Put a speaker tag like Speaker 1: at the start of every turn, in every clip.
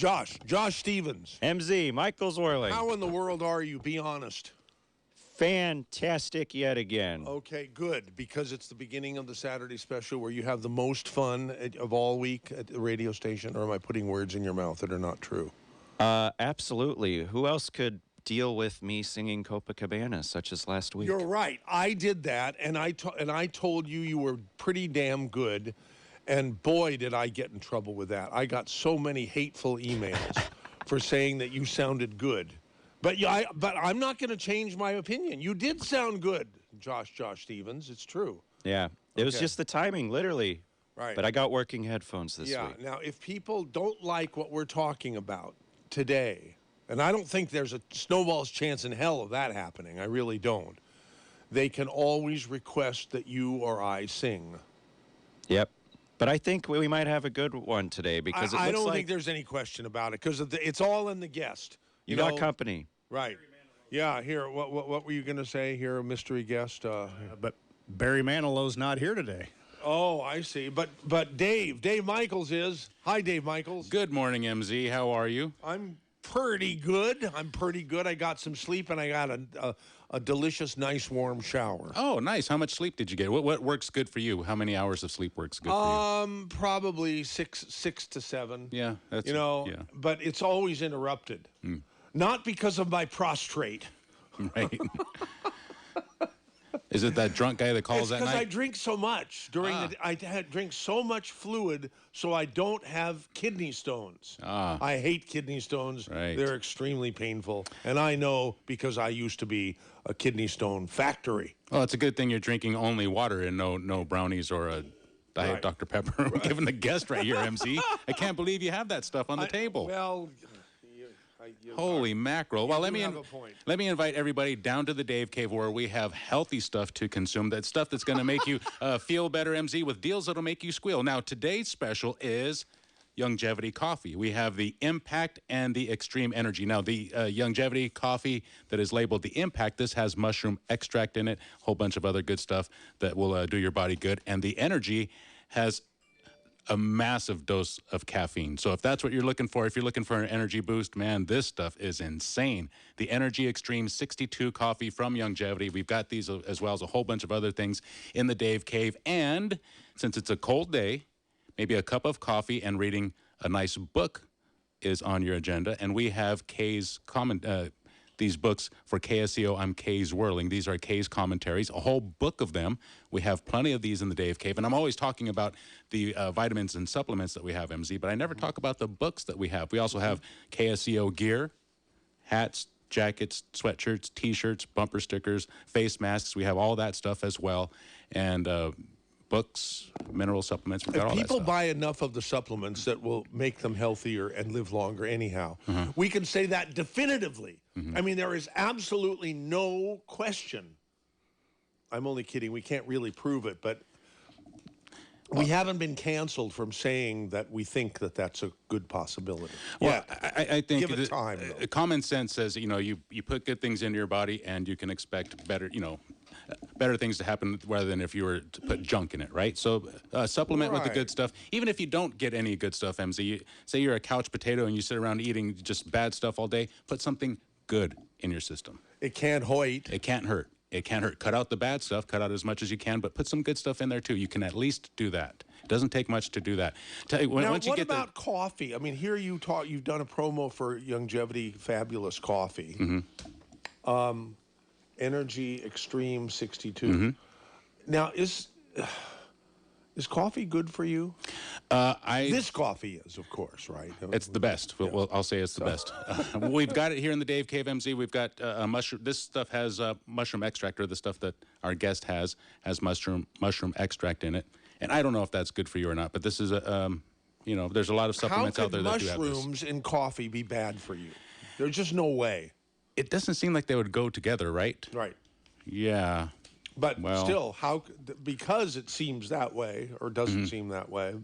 Speaker 1: Josh Stevens.
Speaker 2: MZ, Michael Zwerling.
Speaker 1: How in the world are you? Be honest.
Speaker 2: Fantastic yet again.
Speaker 1: Okay, good, because it's the beginning of the Saturday special where you have the most fun of all week at the radio station, or am I putting words in your mouth that are not true?
Speaker 2: Absolutely. Who else could deal with me singing Copacabana, such as last week?
Speaker 1: You're right. I did that, and I told you were pretty damn good, and boy, did I get in trouble with that. I got so many hateful emails for saying that you sounded good. But I'm not going to change my opinion. You did sound good, Josh Stevens. It's true.
Speaker 2: Yeah. It was just the timing, literally.
Speaker 1: Right.
Speaker 2: But I got working headphones this week.
Speaker 1: Yeah. Now, if people don't like what we're talking about today, and I don't think there's a snowball's chance in hell of that happening, I really don't, they can always request that you or I sing.
Speaker 2: Yep. But I think we might have a good one today because
Speaker 1: I don't think there's any question about it because it's all in the guest.
Speaker 2: You got company.
Speaker 1: Right. Yeah, here, what were you going to say here, a mystery guest?
Speaker 3: But Barry Manilow's not here today.
Speaker 1: Oh, I see. But Dave Michaels is. Hi, Dave Michaels.
Speaker 4: Good morning, MZ. How are you?
Speaker 1: I'm pretty good. I got some sleep, and I got a delicious, nice, warm shower.
Speaker 4: Oh, nice. How much sleep did you get? What works good for you? How many hours of sleep works good for you?
Speaker 1: Probably six to seven.
Speaker 4: Yeah, that's
Speaker 1: yeah. But it's always interrupted. Not because of my prostrate.
Speaker 4: Right. Is it that drunk guy that calls that night?
Speaker 1: Because I drink so much I drink so much fluid, so I don't have kidney stones. I hate kidney stones.
Speaker 4: Right.
Speaker 1: They're extremely painful, and I know because I used to be a kidney stone factory.
Speaker 4: Well, it's a good thing you're drinking only water and no brownies or a Diet Dr. Pepper. We're giving the guest right here, MZ. I can't believe you have that stuff on the table.
Speaker 1: Well.
Speaker 4: Holy mackerel. Well, let me invite everybody down to the Dave Cave where we have healthy stuff to consume. That stuff that's going to make you feel better, MZ, with deals that'll make you squeal. Now, today's special is Longevity Coffee. We have the Impact and the Extreme Energy. Now, the Longevity Coffee that is labeled the Impact, this has mushroom extract in it, a whole bunch of other good stuff that will do your body good. And the Energy has a massive dose of caffeine. So if that's what you're looking for, if you're looking for an energy boost, man, this stuff is insane. The Energy Extreme 62 coffee from Longevity. We've got these as well as a whole bunch of other things in the Dave Cave. And since it's a cold day, maybe a cup of coffee and reading a nice book is on your agenda. And we have Kay's these books for KSCO. I'm Kay Zwerling. These are Kay's commentaries, a whole book of them. We have plenty of these in the Dave Cave. And I'm always talking about the vitamins and supplements that we have, MZ, but I never talk about the books that we have. We also have KSCO gear, hats, jackets, sweatshirts, T-shirts, bumper stickers, face masks. We have all that stuff as well. And books, mineral supplements. We've got all that
Speaker 1: people
Speaker 4: stuff.
Speaker 1: buy enough of the supplements that will make them healthier and live longer anyhow. We can say that definitively. I mean, there is absolutely no question. I'm only kidding. We can't really prove it, but we haven't been canceled from saying that we think that that's a good possibility.
Speaker 4: Well, I think
Speaker 1: give it time.
Speaker 4: Common sense says, you put good things into your body and you can expect better, better things to happen rather than if you were to put junk in it, right? So supplement with the good stuff. Even if you don't get any good stuff, MZ, say you're a couch potato and you sit around eating just bad stuff all day, put something good in your system.
Speaker 1: It can't hoit.
Speaker 4: It can't hurt. It can't hurt. Cut out the bad stuff. Cut out as much as you can, but put some good stuff in there too. You can at least do that. It doesn't take much to do that.
Speaker 1: What about coffee? I mean, here you've done a promo for Longevity Fabulous Coffee. Energy Extreme 62. Now, is coffee good for you? This coffee is, of course, right?
Speaker 4: It's the best.
Speaker 1: Yeah.
Speaker 4: Well, I'll say it's the best. We've got it here in the Dave Cave, MZ. We've got mushroom. This stuff has mushroom extract, or the stuff that our guest has mushroom extract in it. And I don't know if that's good for you or not, but this is there's a lot of supplements out there that do have this.
Speaker 1: How could mushrooms in coffee be bad for you? There's just no way.
Speaker 4: It doesn't seem like they would go together, right?
Speaker 1: Right.
Speaker 4: Yeah.
Speaker 1: But still, because it seems that way or doesn't seem that way,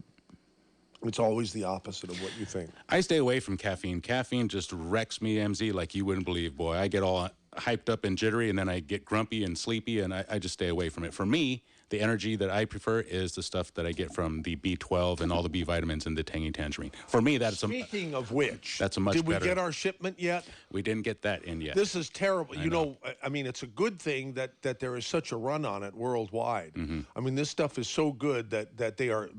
Speaker 1: it's always the opposite of what you think.
Speaker 4: I stay away from caffeine. Caffeine just wrecks me, MZ, like you wouldn't believe, boy. I get all hyped up and jittery, and then I get grumpy and sleepy, and I just stay away from it. For me, The energy that I prefer is the stuff that I get from the B12 and all the B vitamins and the tangy tangerine. For me, that's
Speaker 1: Speaking of which,
Speaker 4: that's a much
Speaker 1: did we
Speaker 4: better.
Speaker 1: get our shipment yet?
Speaker 4: We didn't get that in yet.
Speaker 1: This is terrible. You know, I mean, it's a good thing that there is such a run on it worldwide. I mean, this stuff is so good that they are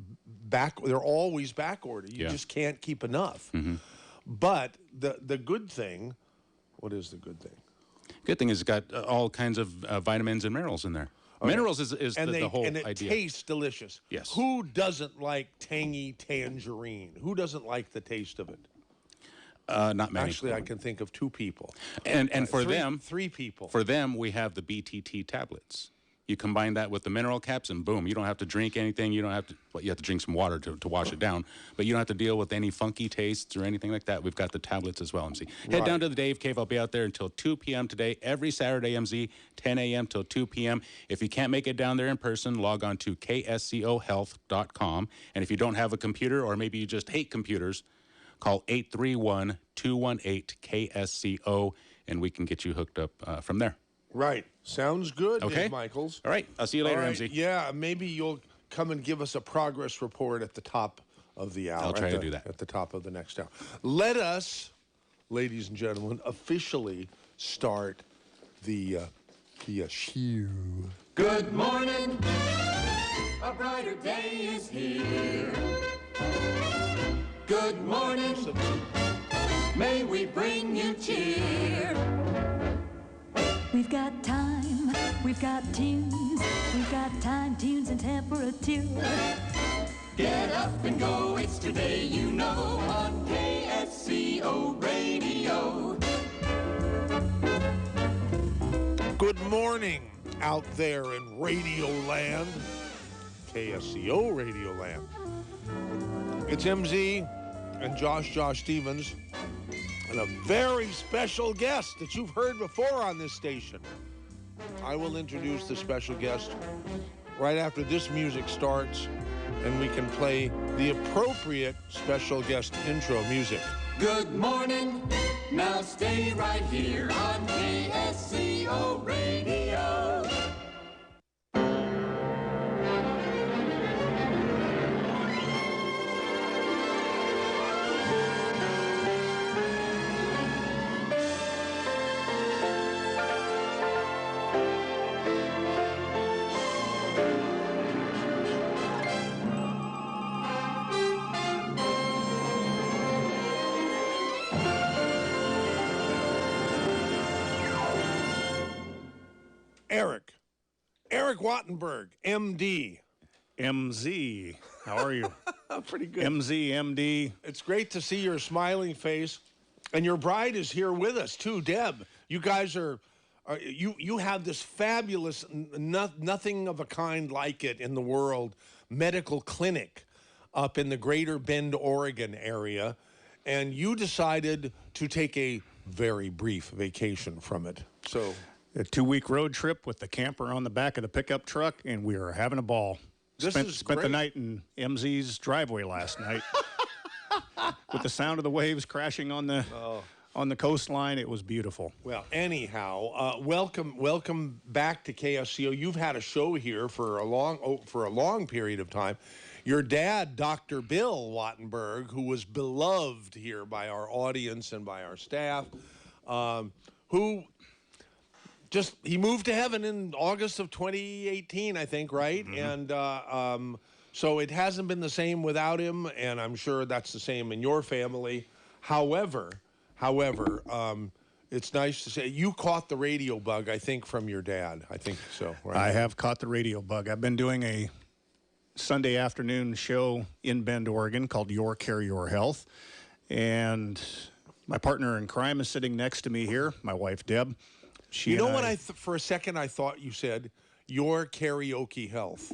Speaker 1: they're always back ordered. You just can't keep enough. But the good thing, what is the good thing?
Speaker 4: Good thing is it's got all kinds of vitamins and minerals in there. Okay. Minerals is the whole idea.
Speaker 1: And it tastes delicious.
Speaker 4: Yes.
Speaker 1: Who doesn't like tangy tangerine? Who doesn't like the taste of it?
Speaker 4: Not many.
Speaker 1: Actually, I can think of 2 people.
Speaker 4: And for them,
Speaker 1: 3 people.
Speaker 4: For them, we have the BTT tablets. You combine that with the mineral caps, and boom, you don't have to drink anything. You don't have to. Well, you have to drink some water to wash it down, but you don't have to deal with any funky tastes or anything like that. We've got the tablets as well, MZ. Head down to the Dave Cave. I'll be out there until 2 p.m. today, every Saturday, MZ, 10 a.m. till 2 p.m. If you can't make it down there in person, log on to kscohealth.com. And if you don't have a computer, or maybe you just hate computers, call 831-218-KSCO, and we can get you hooked up from there.
Speaker 1: Right. Sounds good,
Speaker 4: Okay.
Speaker 1: Dave Michaels.
Speaker 4: All right. I'll see you later,
Speaker 1: All right.
Speaker 4: MZ.
Speaker 1: Yeah, maybe you'll come and give us a progress report at the top of the hour.
Speaker 4: I'll try to do that.
Speaker 1: At the top of the next hour. Let us, ladies and gentlemen, officially start the show.
Speaker 5: Good morning. A brighter day is here. Good morning. May we bring you cheer.
Speaker 6: We've got time, we've got tunes, we've got time, tunes, and temperature.
Speaker 5: Get up and go, it's today, you know, on KSCO Radio.
Speaker 1: Good morning out there in Radio Land, KSCO Radio Land. It's MZ and Josh Stevens, and a very special guest that you've heard before on this station. I will introduce the special guest right after this music starts, and we can play the appropriate special guest intro music.
Speaker 5: Good morning. Now stay right here on KSCO Radio.
Speaker 1: Eric Wattenberg, MD.
Speaker 3: MZ, how are you?
Speaker 1: Pretty good.
Speaker 3: MZ, MD.
Speaker 1: It's great to see your smiling face. And your bride is here with us, too, Deb. You guys you have this fabulous, nothing of a kind like it in the world, medical clinic up in the greater Bend, Oregon area. And you decided to take a very brief vacation from it. So
Speaker 3: A 2-week road trip with the camper on the back of the pickup truck, and we were having a ball. Spent the
Speaker 1: great.
Speaker 3: night in MZ's driveway last night with the sound of the waves crashing on the coastline. It was beautiful.
Speaker 1: Well, anyhow, welcome back to KSCO. You've had a show here for a long period of time. Your dad, Dr. Bill Wattenberg, who was beloved here by our audience and by our staff, who he moved to heaven in August of 2018, I think, right? Mm-hmm. And so it hasn't been the same without him, and I'm sure that's the same in your family. However, it's nice to say you caught the radio bug, I think, from your dad. I think so, right?
Speaker 3: I have caught the radio bug. I've been doing a Sunday afternoon show in Bend, Oregon called Your Care, Your Health. And my partner in crime is sitting next to me here, my wife, Deb.
Speaker 1: You know what for a second I thought you said? Your karaoke health.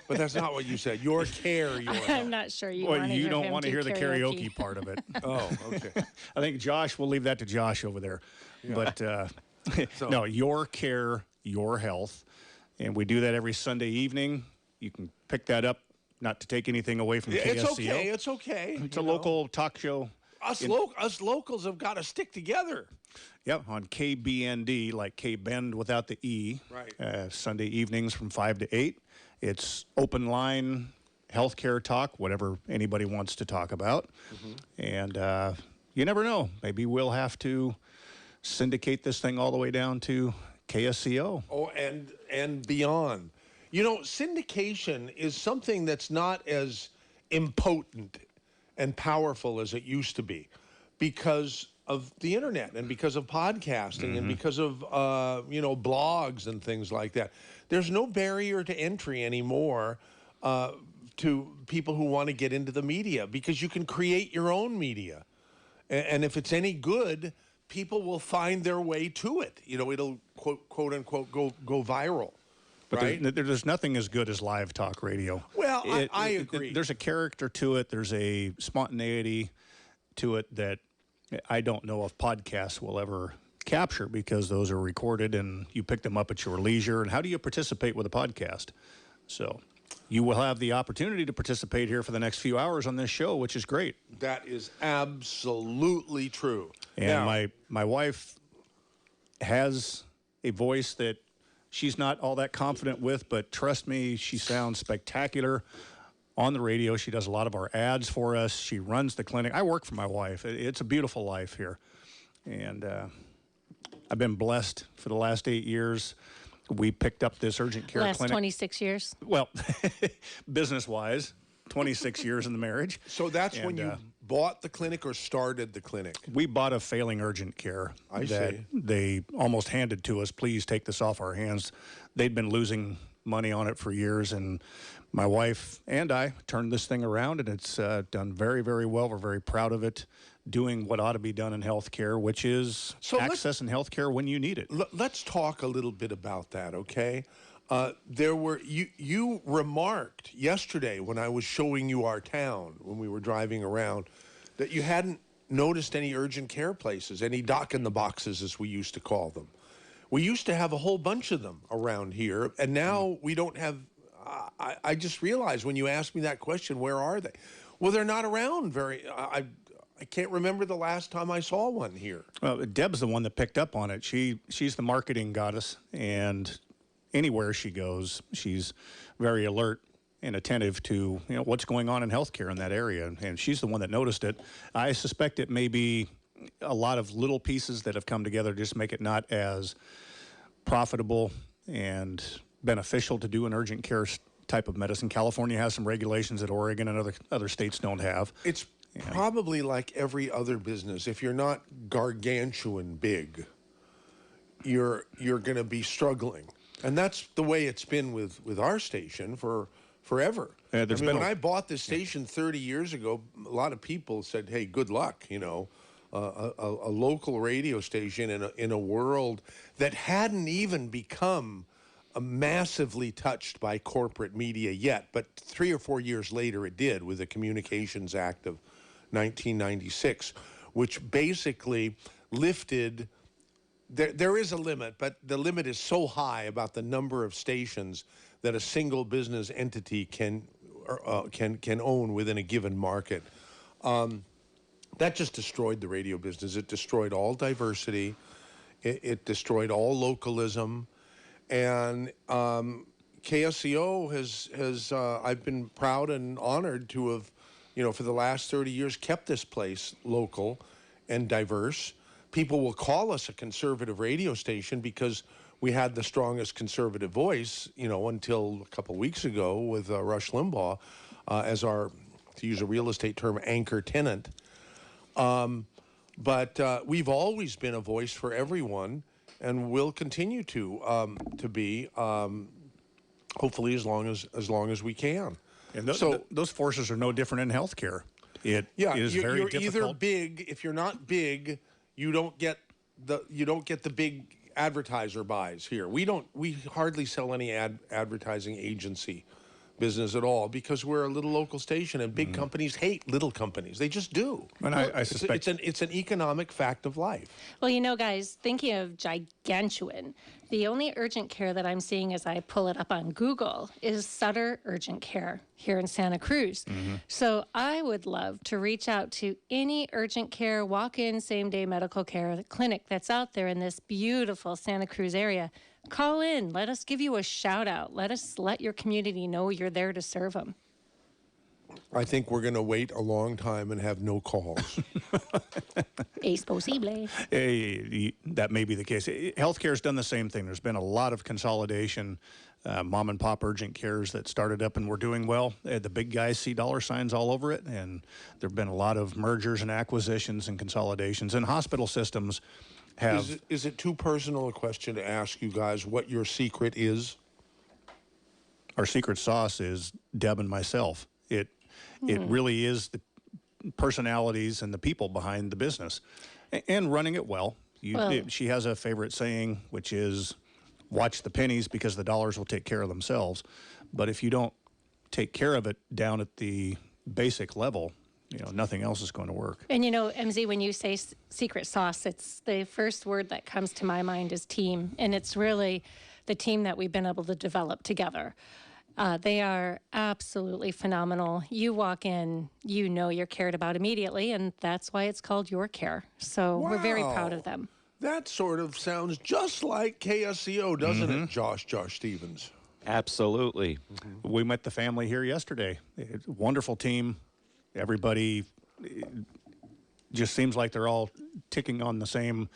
Speaker 1: But that's not what you said. Your care, your health.
Speaker 7: I'm not sure you
Speaker 3: Well,
Speaker 7: want to
Speaker 3: you
Speaker 7: hear
Speaker 3: don't
Speaker 7: him
Speaker 3: want to
Speaker 7: do
Speaker 3: hear the karaoke part of it.
Speaker 1: Oh, okay.
Speaker 3: I think Josh, we'll leave that to Josh over there. Yeah. But no, Your Care, Your Health. And we do that every Sunday evening. You can pick that up, not to take anything away from KSCO.
Speaker 1: It's okay.
Speaker 3: It's a local talk show
Speaker 1: us locals have got to stick together.
Speaker 3: Yeah, on KBND, like K Bend without the E.
Speaker 1: Right.
Speaker 3: Sunday evenings from 5 to 8. It's open line healthcare talk, whatever anybody wants to talk about. And you never know. Maybe we'll have to syndicate this thing all the way down to KSCO.
Speaker 1: Oh, and beyond. You know, syndication is something that's not as impotent and powerful as it used to be because of the internet and because of podcasting and because of, blogs and things like that. There's no barrier to entry anymore to people who want to get into the media because you can create your own media. And if it's any good, people will find their way to it. You know, it'll, quote unquote, go viral.
Speaker 3: But
Speaker 1: right?
Speaker 3: there's nothing as good as live talk radio.
Speaker 1: Well, I agree.
Speaker 3: There's a character to it. There's a spontaneity to it that I don't know if podcasts will ever capture because those are recorded and you pick them up at your leisure. And how do you participate with a podcast? So you will have the opportunity to participate here for the next few hours on this show, which is great.
Speaker 1: That is absolutely true.
Speaker 3: And now, my wife has a voice that she's not all that confident with, but trust me, she sounds spectacular on the radio. She does a lot of our ads for us. She runs the clinic. I work for my wife. It's a beautiful life here. And I've been blessed for the last 8 years. We picked up this urgent care clinic.
Speaker 7: Last 26 years.
Speaker 3: Well, business-wise, 26 years in the marriage.
Speaker 1: So that's when you bought the clinic or started the clinic?
Speaker 3: We bought a failing urgent care that they almost handed to us. Please take this off our hands. They'd been losing money on it for years, and my wife and I turned this thing around, and it's done very, very well. We're very proud of it, doing what ought to be done in healthcare, which is access in healthcare when you need it.
Speaker 1: Let's talk a little bit about that, okay? You remarked yesterday when I was showing you our town, when we were driving around, that you hadn't noticed any urgent care places, any dock-in-the-boxes, as we used to call them. We used to have a whole bunch of them around here, and now we don't have. I just realized when you asked me that question, where are they? Well, they're not around very. I can't remember the last time I saw one here.
Speaker 3: Well, Deb's the one that picked up on it. She's the marketing goddess, and anywhere she goes, she's very alert and attentive to what's going on in healthcare in that area, and she's the one that noticed it. I suspect it may be a lot of little pieces that have come together to just make it not as profitable and beneficial to do an urgent care type of medicine. California has some regulations that Oregon and other states don't have.
Speaker 1: It's probably like every other business. If you're not gargantuan big, you're going to be struggling. And that's the way it's been with our station for forever. When I bought this station 30 years ago, a lot of people said, hey, good luck, a local radio station in a world that hadn't even become massively touched by corporate media yet, but 3 or 4 years later it did with the Communications Act of 1996, which basically lifted. There is a limit, but the limit is so high about the number of stations that a single business entity can own within a given market. That just destroyed the radio business. It destroyed all diversity. It destroyed all localism. And KSCO has I've been proud and honored to have, for the last 30 years, kept this place local and diverse. People will call us a conservative radio station because we had the strongest conservative voice, until a couple weeks ago with Rush Limbaugh as our, to use a real estate term, anchor tenant. But we've always been a voice for everyone, and will continue to be, hopefully as long as we can.
Speaker 3: And those forces are no different in healthcare. It is very difficult. You're either
Speaker 1: big. If you're not big, you don't get the big advertiser buys here. We hardly sell any advertising agency business at all because we're a little local station, and big companies hate little companies. They just do.
Speaker 3: And I suspect
Speaker 1: it's an economic fact of life.
Speaker 7: Well, you know, guys, thinking of gigantuan, the only urgent care that I'm seeing as I pull it up on Google is Sutter Urgent Care here in Santa Cruz. So I would love to reach out to any urgent care, walk-in, same-day medical care clinic that's out there in this beautiful Santa Cruz area. Call in. Let us give you a shout-out. Let your community know you're there to serve them.
Speaker 1: I think we're going to wait a long time and have no calls.
Speaker 7: Es posible.
Speaker 3: That may be the case. Healthcare has done the same thing. There's been a lot of consolidation, mom and pop urgent cares that started up and were doing well. The big guys see dollar signs all over it, and there have been a lot of mergers and acquisitions and consolidations. And hospital systems have...
Speaker 1: Is it too personal a question to ask you guys what your secret is?
Speaker 3: Our secret sauce is Deb and myself. It really is the personalities and the people behind the business and running it well. She has a favorite saying, which is, watch the pennies because the dollars will take care of themselves. But if you don't take care of it down at the basic level, nothing else is going to work.
Speaker 7: And MZ, when you say secret sauce, it's the first word that comes to my mind is team. And it's really the team that we've been able to develop together. They are absolutely phenomenal. You walk in, you're cared about immediately, and that's why it's called Your Care. So we're very proud of them.
Speaker 1: That sort of sounds just like KSCO, doesn't it, Josh Stevens?
Speaker 2: Absolutely.
Speaker 3: We met the family here yesterday. Wonderful team. Everybody just seems like they're all ticking on the same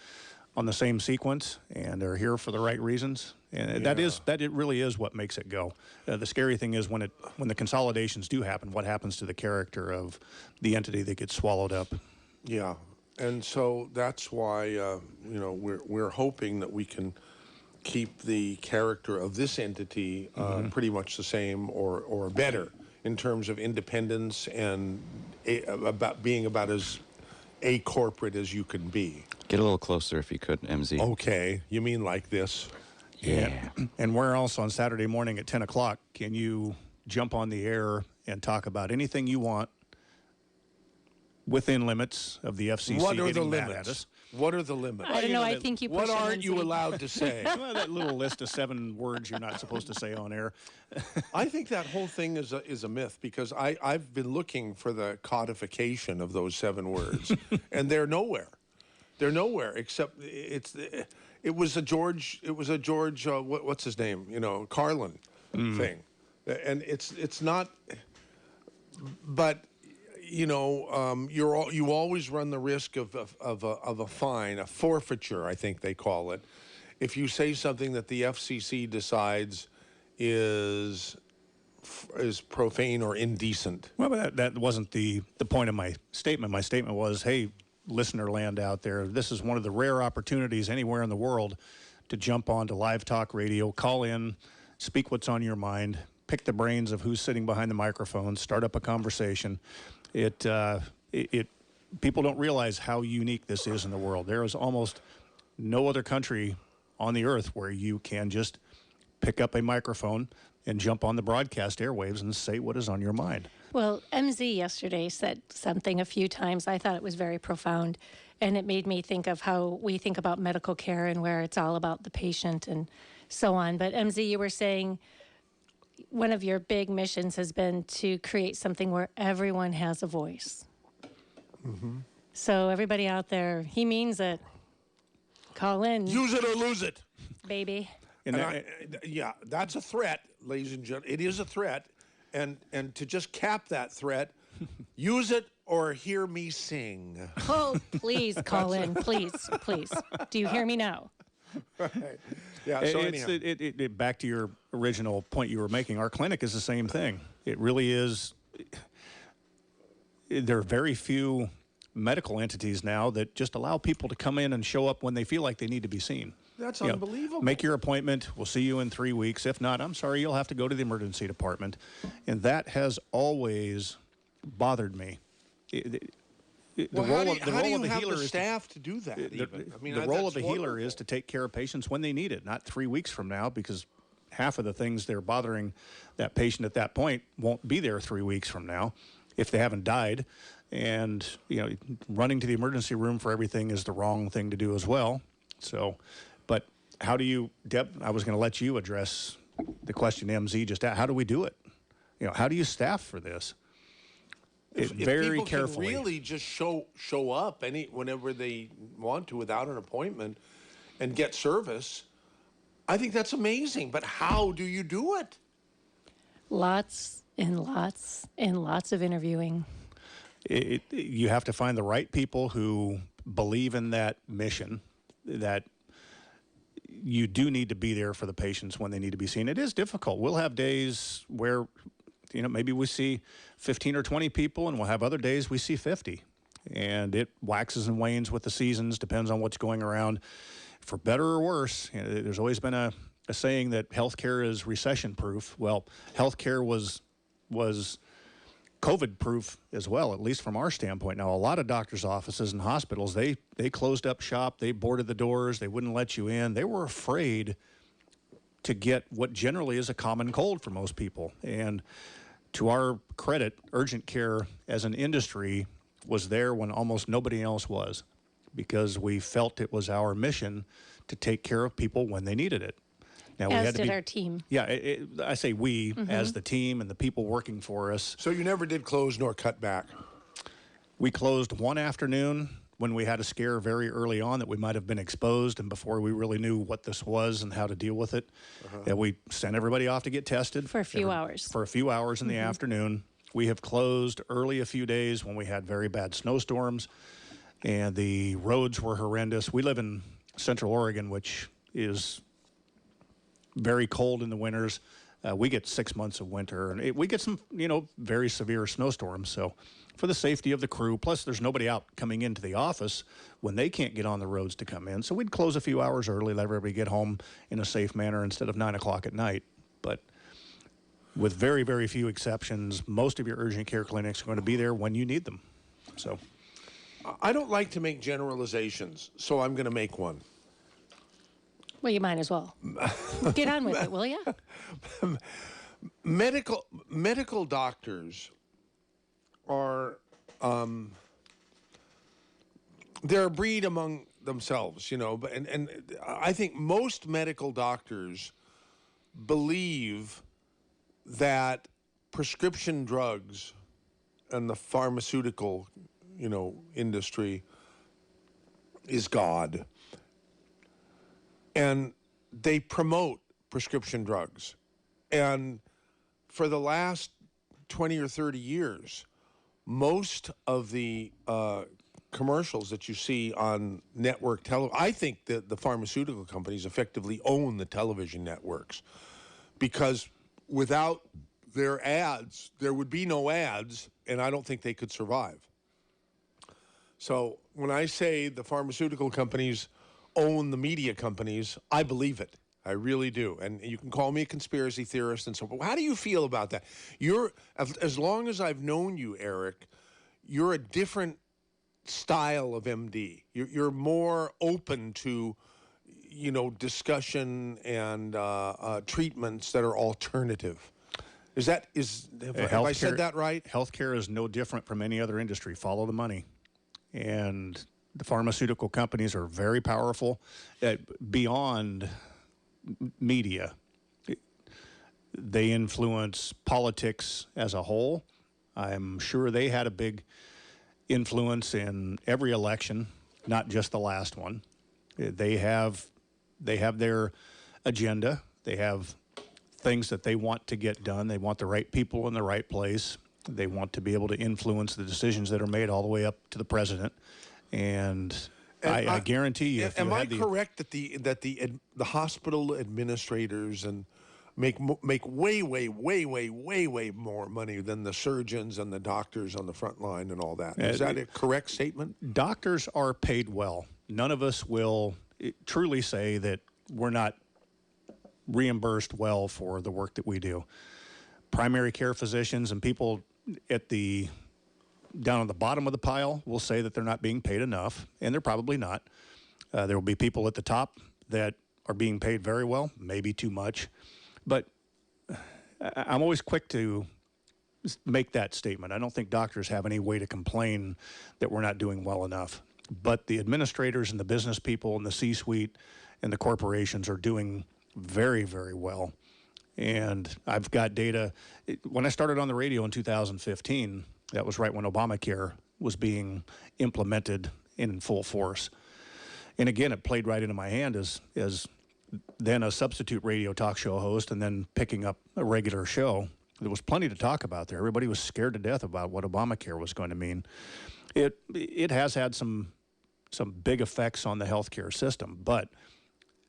Speaker 3: sequence, and they're here for the right reasons. And it really is what makes it go. The scary thing is when the consolidations do happen, what happens to the character of the entity that gets swallowed up?
Speaker 1: Yeah, and so that's why we're hoping that we can keep the character of this entity pretty much the same or better in terms of independence and about being about as corporate as you can be.
Speaker 2: Get a little closer if you could, MZ.
Speaker 1: Okay, you mean like this?
Speaker 2: Yeah.
Speaker 3: And where else on Saturday morning at 10 o'clock can you jump on the air and talk about anything you want within limits of the FCC?
Speaker 1: What are the
Speaker 3: getting mad
Speaker 1: limits?
Speaker 3: at us?
Speaker 1: What are the limits?
Speaker 7: I don't know. I think you
Speaker 1: What
Speaker 7: push it,
Speaker 1: aren't you
Speaker 7: MZ.
Speaker 1: allowed to say?
Speaker 3: Well, that little list of 7 words you're not supposed to say on air.
Speaker 1: I think that whole thing is a myth because I've been looking for the codification of those 7 words, and they're nowhere. They're nowhere except it was a George what's his name? Carlin thing, and it's not. But you always run the risk of a fine, a forfeiture, I think they call it, if you say something that the FCC decides is profane or indecent.
Speaker 3: Well, but that wasn't the point of my statement. My statement was, hey, listener land out there, this is one of the rare opportunities anywhere in the world to jump onto live talk radio, call in, speak what's on your mind, pick the brains of who's sitting behind the microphone, start up a conversation. People don't realize how unique this is in the world. There is almost no other country on the earth where you can just pick up a microphone and jump on the broadcast airwaves and say what is on your mind.
Speaker 7: Well, MZ yesterday said something a few times. I thought it was very profound, and it made me think of how we think about medical care and where it's all about the patient and so on. But MZ, you were saying one of your big missions has been to create something where everyone has a voice. Mm-hmm. So everybody out there, he means it. Call in.
Speaker 1: Use it or lose it,
Speaker 7: baby.
Speaker 1: Yeah, that's a threat, ladies and gentlemen. It is a threat. And to just cap that threat, use it or hear me sing.
Speaker 7: Oh, please call in, please. Do you hear me now?
Speaker 1: Right. Yeah. So anyhow.
Speaker 3: Back to your original point you were making. Our clinic is the same thing. It really is. There are very few medical entities now that just allow people to come in and show up when they feel like they need to be seen.
Speaker 1: That's unbelievable.
Speaker 3: Make your appointment. We'll see you in 3 weeks. If not, I'm sorry, you'll have to go to the emergency department. And that has always bothered me. The role of the healer is
Speaker 1: staff to do that.
Speaker 3: The role of the healer is to take care of patients when they need it, not 3 weeks from now, because half of the things that are bothering that patient at that point won't be there 3 weeks from now if they haven't died. And, running to the emergency room for everything is the wrong thing to do as well. So, but how do you, Deb, I was going to let you address the question MZ just asked. How do we do it? How do you staff for this?
Speaker 1: If
Speaker 3: Very
Speaker 1: people
Speaker 3: carefully.
Speaker 1: can really just show up whenever they want to without an appointment and get service, I think that's amazing. But how do you do it?
Speaker 7: Lots and lots and lots of interviewing.
Speaker 3: You have to find the right people who believe in that mission, that you do need to be there for the patients when they need to be seen. It is difficult. We'll have days where, maybe we see 15 or 20 people, and we'll have other days we see 50. And it waxes and wanes with the seasons, depends on what's going around. For better or worse, there's always been a saying that healthcare is recession-proof. Well, healthcare was COVID-proof as well, at least from our standpoint. Now, a lot of doctors' offices and hospitals, they closed up shop, they boarded the doors, they wouldn't let you in. They were afraid to get what generally is a common cold for most people. And to our credit, urgent care as an industry was there when almost nobody else was, because we felt it was our mission to take care of people when they needed it. Now,
Speaker 7: As did our team.
Speaker 3: Yeah, I say we as the team and the people working for us.
Speaker 1: So you never did close nor cut back?
Speaker 3: We closed one afternoon when we had a scare very early on that we might have been exposed, and before we really knew what this was and how to deal with it, that we sent everybody off to get tested.
Speaker 7: For a few hours.
Speaker 3: For a few hours in the afternoon. We have closed early a few days when we had very bad snowstorms, and the roads were horrendous. We live in Central Oregon, which is very cold in the winters. We get 6 months of winter, and we get some, very severe snowstorms. So for the safety of the crew, plus there's nobody out coming into the office when they can't get on the roads to come in. So we'd close a few hours early, let everybody get home in a safe manner instead of 9 o'clock at night. But with very, very few exceptions, most of your urgent care clinics are going to be there when you need them. So
Speaker 1: I don't like to make generalizations, so I'm going to make one.
Speaker 7: Well, you might as well. Get on with it, will you?
Speaker 1: Medical doctors are they're a breed among themselves, and I think most medical doctors believe that prescription drugs and the pharmaceutical, industry is God. And they promote prescription drugs. And for the last 20 or 30 years, most of the commercials that you see on network television, I think that the pharmaceutical companies effectively own the television networks, because without their ads, there would be no ads, and I don't think they could survive. So when I say the pharmaceutical companies own the media companies, I believe it. I really do. And you can call me a conspiracy theorist and so on. But how do you feel about that? As long as I've known you, Eric, you're a different style of MD. You're more open to, discussion and treatments that are alternative. Have I said that right?
Speaker 3: Healthcare is no different from any other industry. Follow the money. And the pharmaceutical companies are very powerful beyond media. They influence politics as a whole. I'm sure they had a big influence in every election, not just the last one. They have their agenda. They have things that they want to get done. They want the right people in the right place. They want to be able to influence the decisions that are made all the way up to the president. And I guarantee you, if you
Speaker 1: am I correct that the hospital administrators and make way more money than the surgeons and the doctors on the front line and all that? Is that a correct statement?
Speaker 3: Doctors are paid well. None of us will truly say that we're not reimbursed well for the work that we do. Primary care physicians and people down on the bottom of the pile will say that they're not being paid enough, and they're probably not. There will be people at the top that are being paid very well, maybe too much. But I'm always quick to make that statement. I don't think doctors have any way to complain that we're not doing well enough. But the administrators and the business people and the C-suite and the corporations are doing very, very well. And I've got data. When I started on the radio in 2015, that was right when Obamacare was being implemented in full force. And again, it played right into my hand as then a substitute radio talk show host and then picking up a regular show. There was plenty to talk about there. Everybody was scared to death about what Obamacare was going to mean. It has had some big effects on the healthcare system, but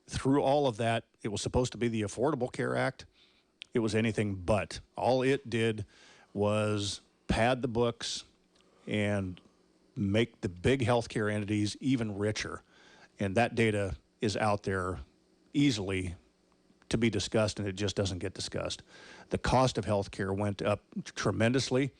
Speaker 3: through all of that, it was supposed to be the Affordable Care Act. It was anything but. All it did was pad the books and make the big healthcare entities even richer. And that data is out there easily to be discussed, and it just doesn't get discussed. The cost of healthcare went up tremendously,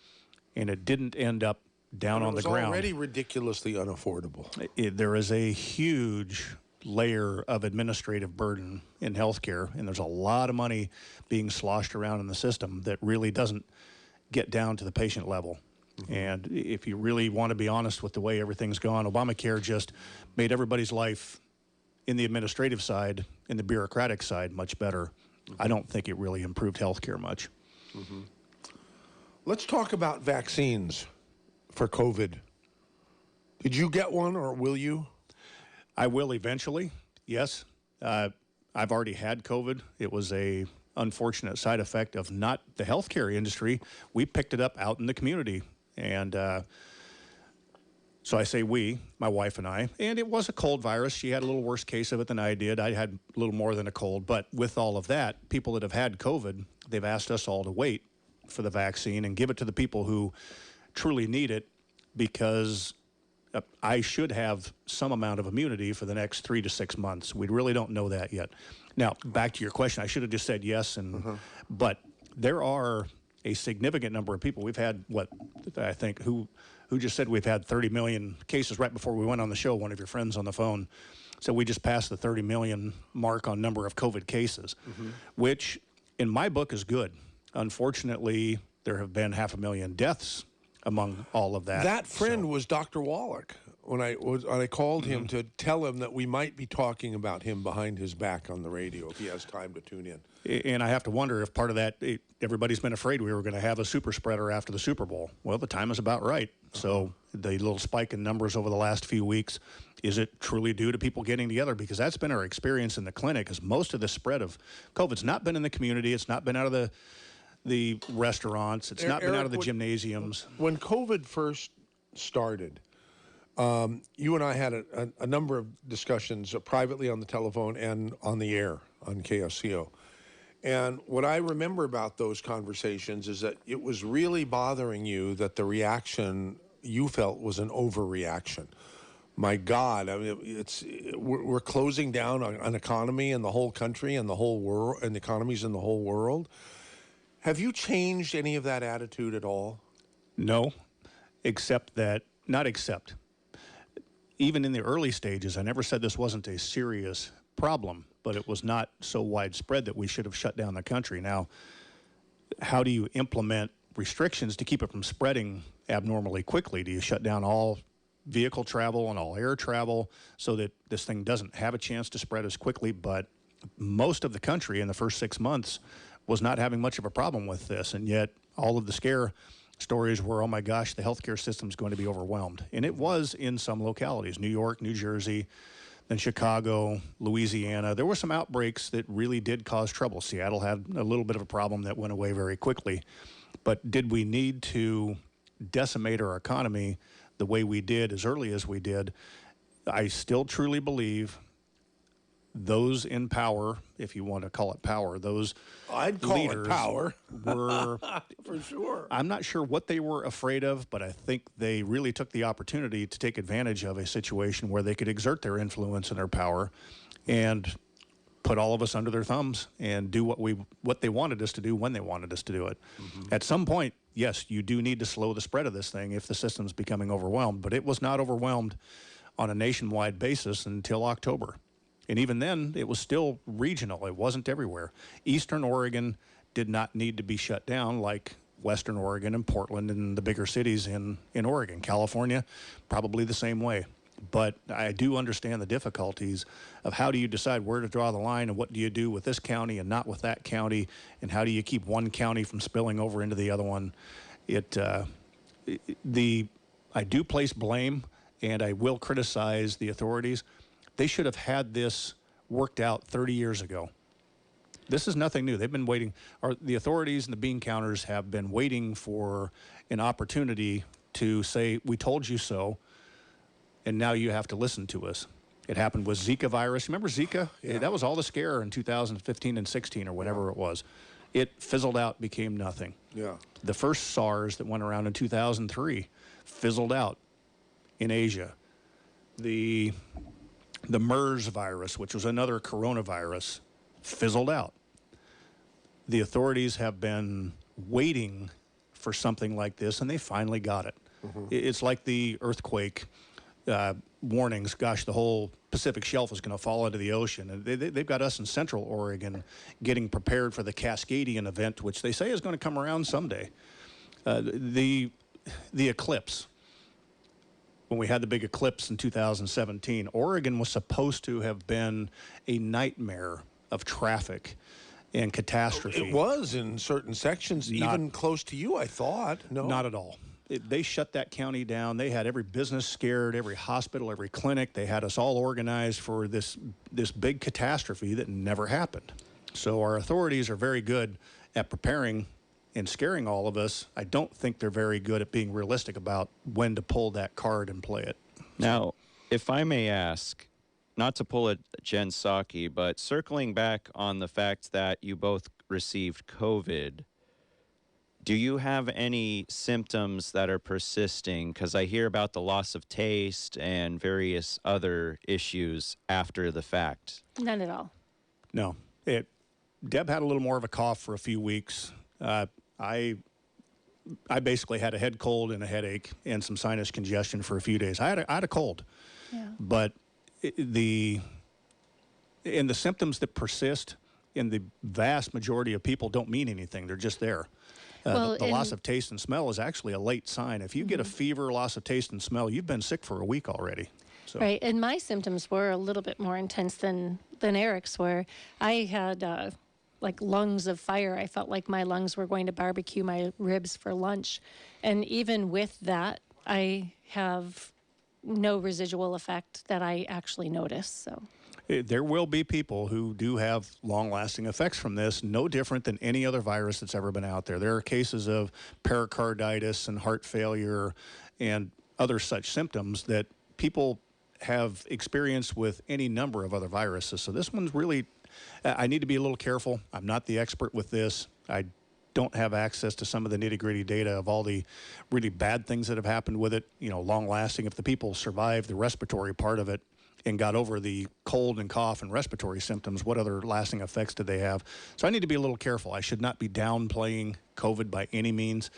Speaker 3: and it didn't end up down on the ground.
Speaker 1: It was already ridiculously unaffordable.
Speaker 3: There is a huge layer of administrative burden in healthcare, and there's a lot of money being sloshed around in the system that really doesn't get down to the patient level. Mm-hmm. And if you really want to be honest with the way everything's gone, Obamacare just made everybody's life in the administrative side, in the bureaucratic side, much better. Mm-hmm. I don't think it really improved healthcare much.
Speaker 1: Mm-hmm. Let's talk about vaccines for COVID. Did you get one, or will you?
Speaker 3: I will eventually, yes. I've already had COVID. It was a unfortunate side effect of not the healthcare industry. We picked it up out in the community. And so I say we, my wife and I, and it was a cold virus. She had a little worse case of it than I did. I had a little more than a cold. But with all of that, people that have had COVID, they've asked us all to wait for the vaccine and give it to the people who truly need it, because I should have some amount of immunity for the next 3 to 6 months. We really don't know that yet. Now, back to your question, I should have just said yes, but there are a significant number of people. We've had, I think, who just said we've had 30 million cases right before we went on the show. One of your friends on the phone said we just passed the 30 million mark on number of COVID cases, which in my book is good. Unfortunately, there have been 500,000 deaths among all of that.
Speaker 1: That friend was Dr. Wallach. When I called him to tell him that we might be talking about him behind his back on the radio if he has time to tune in.
Speaker 3: And I have to wonder if part of that, everybody's been afraid we were going to have a super spreader after the Super Bowl. Well, the time is about right. So the little spike in numbers over the last few weeks, is it truly due to people getting together? Because that's been our experience in the clinic, is most of the spread of COVID's not been in the community. It's not been out of the restaurants. It's not been out of the gymnasiums.
Speaker 1: When COVID first started, you and I had a number of discussions privately on the telephone and on the air on KSCO. And what I remember about those conversations is that it was really bothering you that the reaction you felt was an overreaction. My God, I mean, we're closing down an economy in the whole country and the whole world, and the economies in the whole world. Have you changed any of that attitude at all?
Speaker 3: No, not except. Even in the early stages, I never said this wasn't a serious problem, but it was not so widespread that we should have shut down the country. Now, how do you implement restrictions to keep it from spreading abnormally quickly? Do you shut down all vehicle travel and all air travel so that this thing doesn't have a chance to spread as quickly? But most of the country in the first 6 months was not having much of a problem with this, and yet all of the scare stories were, oh my gosh, the healthcare system's going to be overwhelmed. And it was in some localities, New York, New Jersey, then Chicago, Louisiana. There were some outbreaks that really did cause trouble. Seattle had a little bit of a problem that went away very quickly. But did we need to decimate our economy the way we did, as early as we did? I still truly believe those in power, if you want to call it power, those
Speaker 1: I'd call
Speaker 3: leaders
Speaker 1: it power
Speaker 3: were
Speaker 1: for sure.
Speaker 3: I'm not sure what they were afraid of, but I think they really took the opportunity to take advantage of a situation where they could exert their influence and their power and put all of us under their thumbs and do what they wanted us to do when they wanted us to do it. At some point, yes, you do need to slow the spread of this thing if the system's becoming overwhelmed, but it was not overwhelmed on a nationwide basis until October. And even then, it was still regional. It wasn't everywhere. Eastern Oregon did not need to be shut down like Western Oregon and Portland and the bigger cities in Oregon. California, probably the same way. But I do understand the difficulties of how do you decide where to draw the line and what do you do with this county and not with that county, and how do you keep one county from spilling over into the other one. I do place blame, and I will criticize the authorities. They should have had this worked out 30 years ago. This is nothing new. They've been waiting. The authorities and the bean counters have been waiting for an opportunity to say, we told you so, and now you have to listen to us. It happened with Zika virus. Remember Zika?
Speaker 1: Yeah.
Speaker 3: That was all the scare in 2015 and 16 or whatever it was. It fizzled out, became nothing.
Speaker 1: Yeah.
Speaker 3: The first SARS that went around in 2003 fizzled out in Asia. The MERS virus, which was another coronavirus, fizzled out. The authorities have been waiting for something like this, and they finally got it. Mm-hmm. It's like the earthquake warnings. Gosh, the whole Pacific Shelf is going to fall into the ocean. And they've got us in Central Oregon getting prepared for the Cascadian event, which they say is going to come around someday. The eclipse. When we had the big eclipse in 2017, Oregon was supposed to have been a nightmare of traffic and catastrophe.
Speaker 1: It was in certain sections, even close to you, I thought. No,
Speaker 3: not at all. They shut that county down. They had every business scared, every hospital, every clinic. They had us all organized for this big catastrophe that never happened. So our authorities are very good at preparing and scaring all of us. I don't think they're very good at being realistic about when to pull that card and play it.
Speaker 2: Now, if I may ask, not to pull a Jen Psaki, but circling back on the fact that you both received COVID, do you have any symptoms that are persisting? Because I hear about the loss of taste and various other issues after the fact.
Speaker 7: None at all.
Speaker 3: No. Deb had a little more of a cough for a few weeks. I basically had a head cold and a headache and some sinus congestion for a few days. I had a cold.
Speaker 7: Yeah.
Speaker 3: But the symptoms that persist in the vast majority of people don't mean anything. They're just there. The loss of taste and smell is actually a late sign. If you get a fever, loss of taste and smell, you've been sick for a week already. So.
Speaker 7: Right, and my symptoms were a little bit more intense than Eric's were. I had like lungs of fire. I felt like my lungs were going to barbecue my ribs for lunch. And even with that, I have no residual effect that I actually notice. So
Speaker 3: there will be people who do have long-lasting effects from this, no different than any other virus that's ever been out there. There are cases of pericarditis and heart failure and other such symptoms that people have experienced with any number of other viruses. So this one's really, I need to be a little careful. I'm not the expert with this. I don't have access to some of the nitty-gritty data of all the really bad things that have happened with it, long-lasting. If the people survived the respiratory part of it and got over the cold and cough and respiratory symptoms, what other lasting effects did they have? So I need to be a little careful. I should not be downplaying COVID by any means.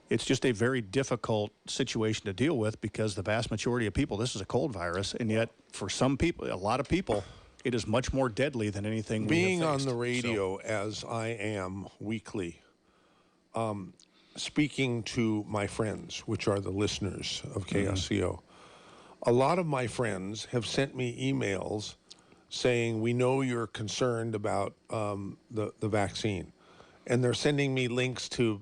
Speaker 3: It's just a very difficult situation to deal with because the vast majority of people, this is a cold virus, and yet for some people, a lot of people, it is much more deadly than anything
Speaker 1: being
Speaker 3: we have
Speaker 1: on
Speaker 3: faced.
Speaker 1: the radio as I am weekly, speaking to my friends, which are the listeners of KSCO, a lot of my friends have sent me emails saying, we know you're concerned about the vaccine. And they're sending me links to,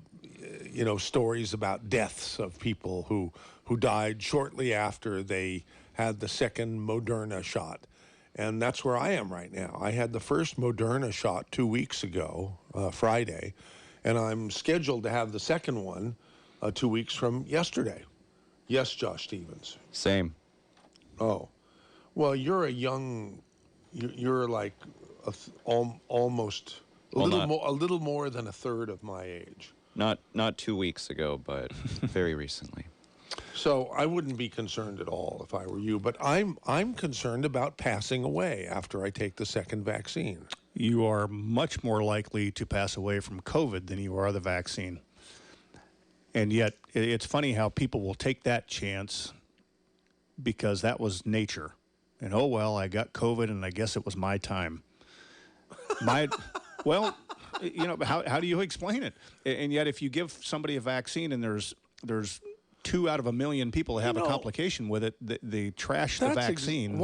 Speaker 1: stories about deaths of people who died shortly after they had the second Moderna shot. And that's where I am right now. I had the first Moderna shot 2 weeks ago, Friday, and I'm scheduled to have the second one 2 weeks from yesterday. Yes, Josh Stevens.
Speaker 2: Same.
Speaker 1: Oh, well, you're you're like almost a little more than a third of my age.
Speaker 2: Not 2 weeks ago, but very recently.
Speaker 1: So I wouldn't be concerned at all if I were you, but I'm concerned about passing away after I take the second vaccine.
Speaker 3: You are much more likely to pass away from COVID than you are the vaccine. And yet, it's funny how people will take that chance because that was nature. and oh well, I got COVID, and I guess it was my time. Well, how do you explain it? And yet, if you give somebody a vaccine and there's 2 out of 1 million people that have a complication with it, they trash the vaccine.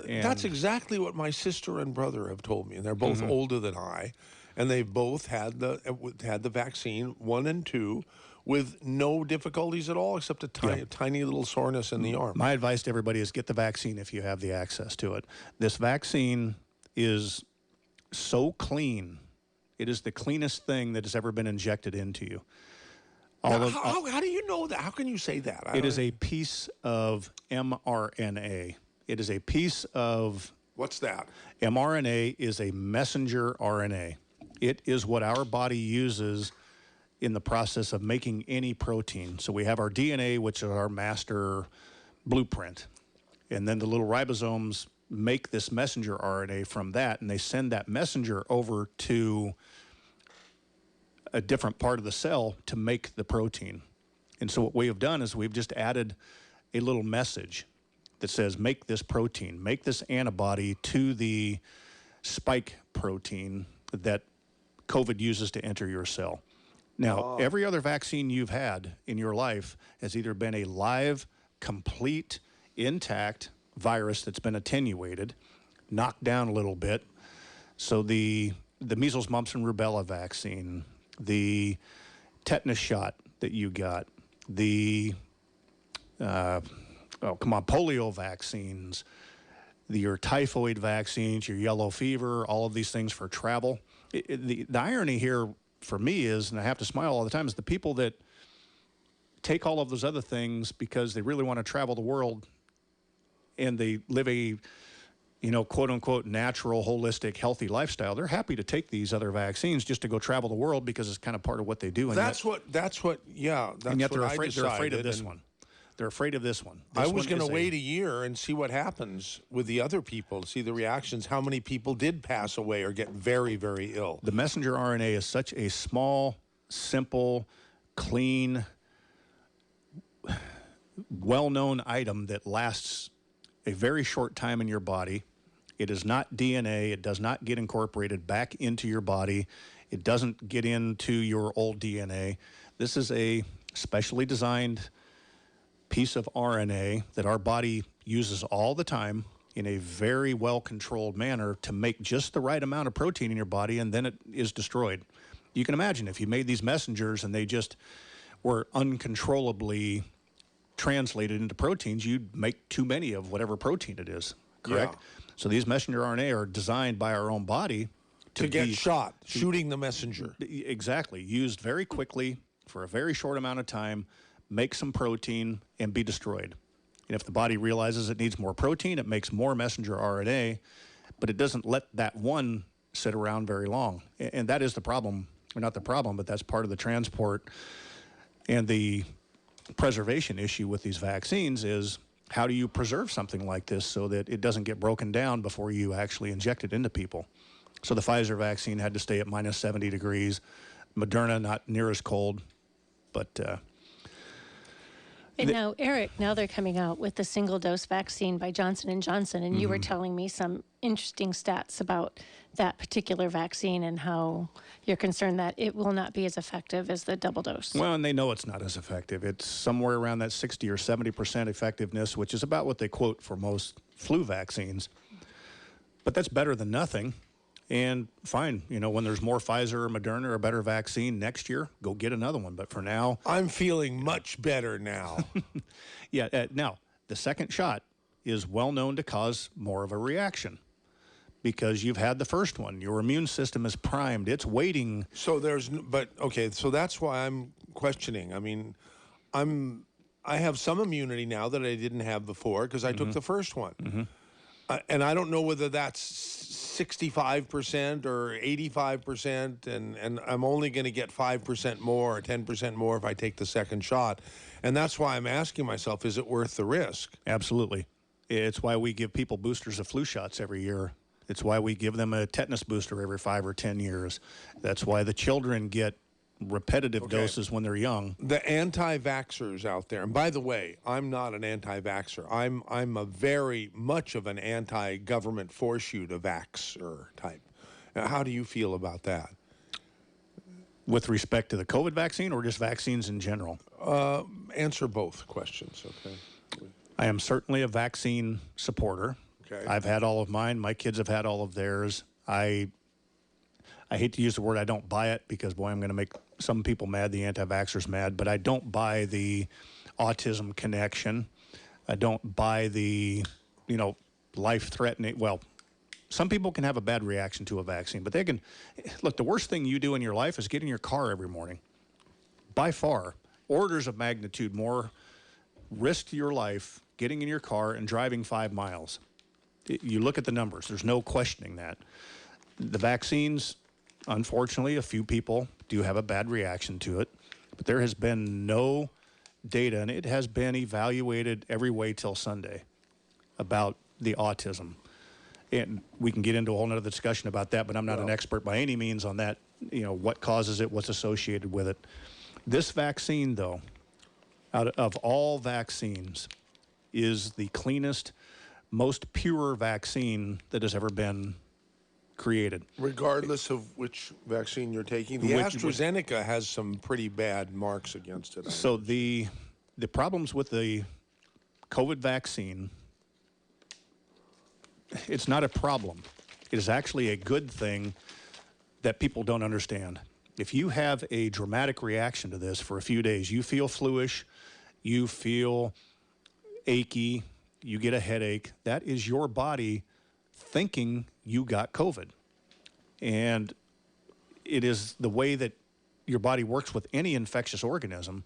Speaker 1: That's exactly what my sister and brother have told me, and they're both older than I, and they've both had the vaccine 1 and 2 with no difficulties at all, except a tiny little soreness in the arm.
Speaker 3: My advice to everybody is get the vaccine if you have the access to it. This vaccine is so clean. It is the cleanest thing that has ever been injected into you.
Speaker 1: How do you know that? How can you say that?
Speaker 3: It is a piece of mRNA. It is a piece of...
Speaker 1: What's that?
Speaker 3: mRNA is a messenger RNA. It is what our body uses in the process of making any protein. So we have our DNA, which is our master blueprint. And then the little ribosomes make this messenger RNA from that, and they send that messenger over to a different part of the cell to make the protein. And so what we have done is we've just added a little message that says, make this protein, make this antibody to the spike protein that COVID uses to enter your cell. Now, every other vaccine you've had in your life has either been a live, complete, intact virus that's been attenuated, knocked down a little bit. So the measles, mumps, and rubella vaccine, the tetanus shot that you got, the polio vaccines, your typhoid vaccines, your yellow fever, all of these things for travel. The irony here for me is, and I have to smile all the time, is the people that take all of those other things because they really want to travel the world and they live a, quote unquote, natural, holistic, healthy lifestyle. They're happy to take these other vaccines just to go travel the world because it's kind of part of what they do. And
Speaker 1: that's what they're afraid
Speaker 3: of this one. They're afraid of this one.
Speaker 1: I was going to wait a year and see what happens with the other people, see the reactions, how many people did pass away or get very, very ill.
Speaker 3: The messenger RNA is such a small, simple, clean, well-known item that lasts a very short time in your body. It is not DNA. It does not get incorporated back into your body. It doesn't get into your old DNA. This is a specially designed piece of RNA that our body uses all the time in a very well-controlled manner to make just the right amount of protein in your body, and then it is destroyed. You can imagine if you made these messengers and they just were uncontrollably translated into proteins, you'd make too many of whatever protein it is, correct? Yeah. So these messenger RNA are designed by our own body
Speaker 1: to get shot, shooting the messenger.
Speaker 3: Exactly. Used very quickly for a very short amount of time, make some protein, and be destroyed. And if the body realizes it needs more protein, it makes more messenger RNA, but it doesn't let that one sit around very long. And that is the problem, or not the problem, but that's part of the transport and the preservation issue with these vaccines is how do you preserve something like this so that it doesn't get broken down before you actually inject it into people? So the Pfizer vaccine had to stay at minus 70 degrees. Moderna, not near as cold, but...
Speaker 7: And now, Eric, now they're coming out with the single-dose vaccine by Johnson & Johnson, and you were telling me some interesting stats about that particular vaccine and how you're concerned that it will not be as effective as the double dose.
Speaker 3: Well, and they know it's not as effective. It's somewhere around that 60 or 70% effectiveness, which is about what they quote for most flu vaccines. But that's better than nothing. And fine, when there's more Pfizer or Moderna or a better vaccine next year, go get another one. But for now...
Speaker 1: I'm feeling much better now.
Speaker 3: Yeah, now, the second shot is well known to cause more of a reaction because you've had the first one. Your immune system is primed. It's waiting.
Speaker 1: So so that's why I'm questioning. I mean, I have some immunity now that I didn't have before because I took the first one. And I don't know whether that's 65% or 85%, and I'm only going to get 5% more or 10% more if I take the second shot. And that's why I'm asking myself, is it worth the risk?
Speaker 3: Absolutely. It's why we give people boosters of flu shots every year. It's why we give them a tetanus booster every 5 or 10 years. That's why the children get repetitive doses when they're young.
Speaker 1: The anti-vaxxers out there, and by the way, I'm not an anti-vaxxer. I'm a very much of an anti-government force you to vaxxer type. Now, how do you feel about that?
Speaker 3: With respect to the COVID vaccine or just vaccines in general?
Speaker 1: Answer both questions, okay?
Speaker 3: I am certainly a vaccine supporter.
Speaker 1: Okay.
Speaker 3: I've had all of mine. My kids have had all of theirs. I hate to use the word I don't buy it because, boy, I'm going to make some people mad, the anti-vaxxers mad, but I don't buy the autism connection. I don't buy the, life-threatening, well, some people can have a bad reaction to a vaccine, but they can, look, the worst thing you do in your life is get in your car every morning. By far, orders of magnitude more risk to your life getting in your car and driving 5 miles. You look at the numbers, there's no questioning that. The vaccines, unfortunately, a few people do have a bad reaction to it, but there has been no data, and it has been evaluated every way till Sunday about the autism. And we can get into a whole nother discussion about that, but I'm not an expert by any means on that, what causes it, what's associated with it. This vaccine, though, out of all vaccines, is the cleanest, most pure vaccine that has ever been created.
Speaker 1: Regardless of which vaccine you're taking, the AstraZeneca has some pretty bad marks against it.
Speaker 3: So the problems with the COVID vaccine, it's not a problem. It is actually a good thing that people don't understand. If you have a dramatic reaction to this for a few days, you feel fluish, you feel achy, you get a headache, that is your body thinking you got COVID. And it is the way that your body works with any infectious organism.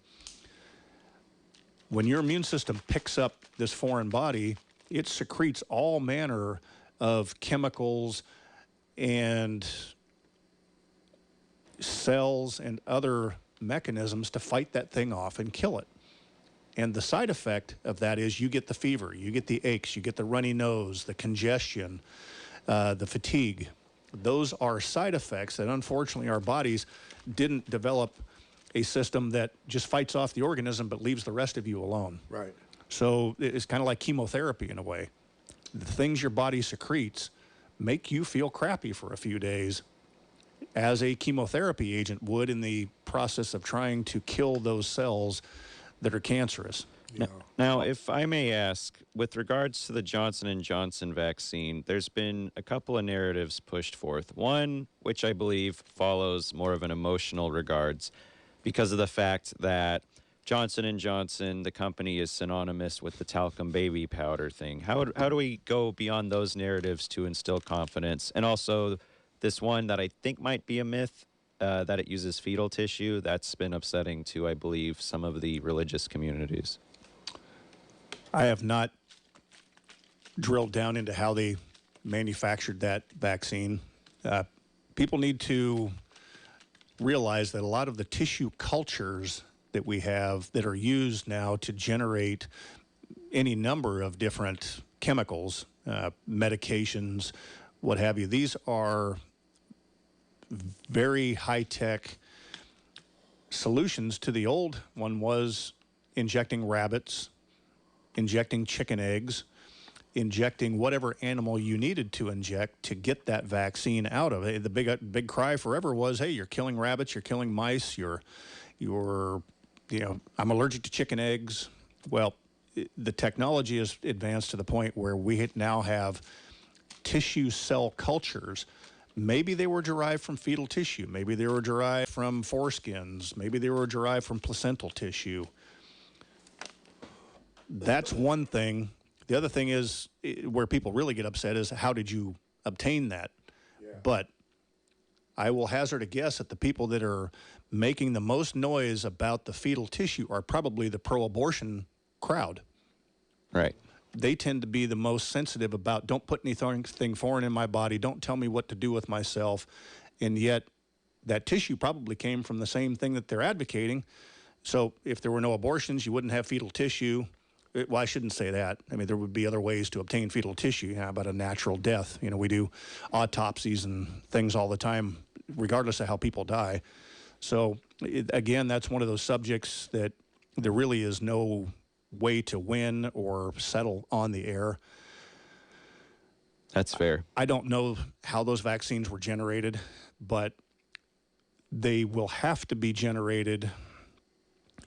Speaker 3: When your immune system picks up this foreign body, it secretes all manner of chemicals and cells and other mechanisms to fight that thing off and kill it. And the side effect of that is you get the fever, you get the aches, you get the runny nose, the congestion, the fatigue. Those are side effects that unfortunately our bodies didn't develop a system that just fights off the organism but leaves the rest of you alone.
Speaker 1: Right.
Speaker 3: So it's kind of like chemotherapy in a way. The things your body secretes make you feel crappy for a few days, as a chemotherapy agent would in the process of trying to kill those cells that are cancerous.
Speaker 1: Yeah.
Speaker 2: Now, if I may ask, with regards to the Johnson & Johnson vaccine, there's been a couple of narratives pushed forth. One, which I believe follows more of an emotional regards because of the fact that Johnson & Johnson, the company, is synonymous with the talcum baby powder thing. How do we go beyond those narratives to instill confidence? And also this one that I think might be a myth, that it uses fetal tissue, that's been upsetting to, I believe, some of the religious communities.
Speaker 3: I have not drilled down into how they manufactured that vaccine. People need to realize that a lot of the tissue cultures that we have that are used now to generate any number of different chemicals, medications, what have you, these are very high-tech solutions to the old one was injecting rabbits, injecting chicken eggs, injecting whatever animal you needed to inject to get that vaccine out of it. The big cry forever was, hey, you're killing rabbits, you're killing mice, you're I'm allergic to chicken eggs. Well, the technology has advanced to the point where we now have tissue cell cultures. Maybe they were derived from fetal tissue. Maybe they were derived from foreskins. Maybe they were derived from placental tissue. That's one thing. The other thing is where people really get upset is how did you obtain that? Yeah. But I will hazard a guess that the people that are making the most noise about the fetal tissue are probably the pro-abortion crowd.
Speaker 2: Right.
Speaker 3: They tend to be the most sensitive about don't put anything foreign in my body, don't tell me what to do with myself. And yet that tissue probably came from the same thing that they're advocating. So if there were no abortions, you wouldn't have fetal tissue. Well, I shouldn't say that. I mean, there would be other ways to obtain fetal tissue. How about a natural death? We do autopsies and things all the time, regardless of how people die. So, again, that's one of those subjects that there really is no way to win or settle on the air.
Speaker 2: That's fair.
Speaker 3: I don't know how those vaccines were generated, but they will have to be generated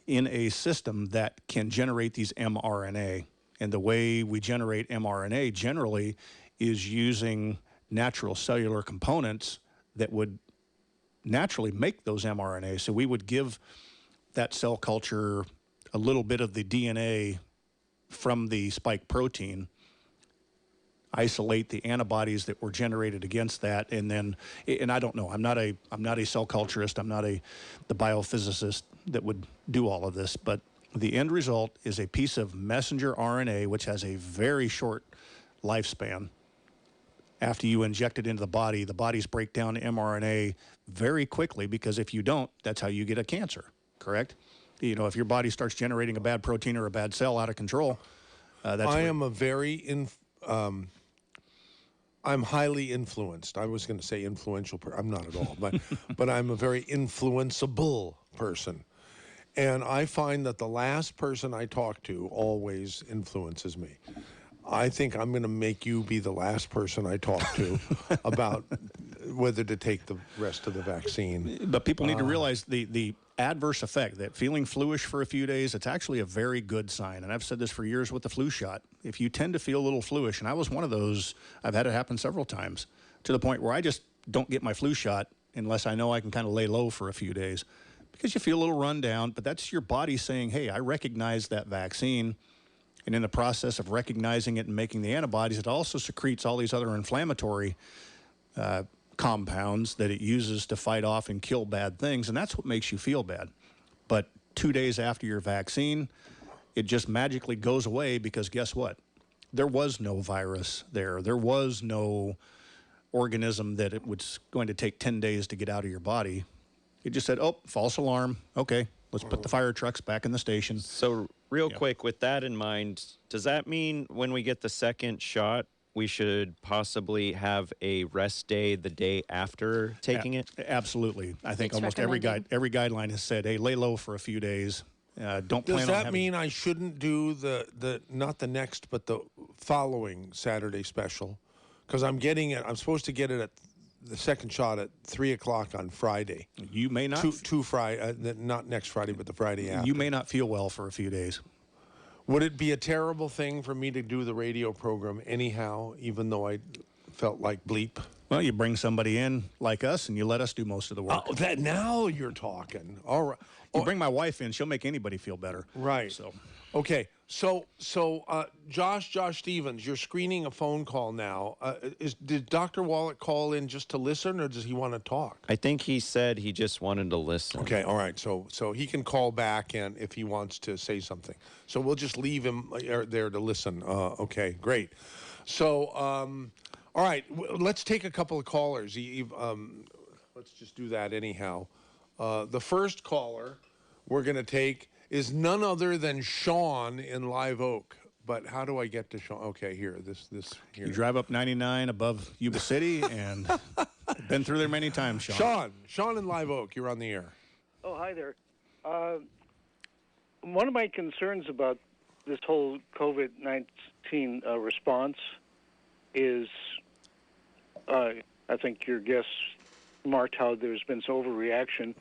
Speaker 3: in a system that can generate these mRNA. And the way we generate mRNA generally is using natural cellular components that would naturally make those mRNA. So we would give that cell culture a little bit of the DNA from the spike protein, isolate the antibodies that were generated against that, and then, and I don't know, I'm not a cell culturist, I'm not the biophysicist that would do all of this, but the end result is a piece of messenger RNA which has a very short lifespan. After you inject it into the bodies break down to mRNA very quickly, because if you don't, that's how you get a cancer, correct? You know, if your body starts generating a bad protein or a bad cell out of control, that's
Speaker 1: I'm highly influenced. I was going to say influential. I'm not at all, but I'm a very influenceable person. And I find that the last person I talk to always influences me. I think I'm going to make you be the last person I talk to about whether to take the rest of the vaccine.
Speaker 3: But people need to realize the adverse effect, that feeling fluish for a few days, it's actually a very good sign. And I've said this for years with the flu shot. If you tend to feel a little fluish, and I was one of those, I've had it happen several times, to the point where I just don't get my flu shot unless I know I can kind of lay low for a few days. Because you feel a little run down, but that's your body saying, hey, I recognize that vaccine. And in the process of recognizing it and making the antibodies, it also secretes all these other inflammatory compounds that it uses to fight off and kill bad things, and that's what makes you feel bad. But 2 days after your vaccine, it just magically goes away, because guess what? There was no virus there. There was no organism that it was going to take 10 days to get out of your body. It just said, oh, false alarm. Okay, let's put the fire trucks back in the station.
Speaker 2: So real quick, with that in mind, does that mean when we get the second shot, we should possibly have a rest day the day after taking it?
Speaker 3: Absolutely. I think
Speaker 7: It's
Speaker 3: almost every guideline has said, hey, lay low for a few days. Don't plan on
Speaker 1: Does that mean I shouldn't do the not the next, but the following Saturday special? Because I'm getting it. I'm supposed to get it at the second shot at 3 o'clock on Friday.
Speaker 3: You may not.
Speaker 1: Two Friday, not next Friday, but the Friday after.
Speaker 3: You may not feel well for a few days.
Speaker 1: Would it be a terrible thing for me to do the radio program anyhow, even though I felt like bleep?
Speaker 3: Well, you bring somebody in like us, and you let us do most of the work.
Speaker 1: Oh, that now you're talking. All right.
Speaker 3: You bring my wife in; she'll make anybody feel better.
Speaker 1: Right.
Speaker 3: So,
Speaker 1: okay. So, Josh Stevens, you're screening a phone call now. Did Dr. Wallach call in just to listen, or does he want to talk?
Speaker 2: I think he said he just wanted to listen.
Speaker 1: Okay. All right. So he can call back and if he wants to say something. So we'll just leave him there to listen. Okay. Great. So, all right. Let's take a couple of callers. Let's just do that anyhow. The first caller we're going to take is none other than Sean in Live Oak. But how do I get to Sean? Okay, here. Here.
Speaker 3: you drive up 99 above Yuba City, and been through there many times, Sean.
Speaker 1: Sean in Live Oak, you're on the air.
Speaker 8: Oh, hi there. One of my concerns about this whole COVID-19 response is, I think your guest marked how there's been some overreaction,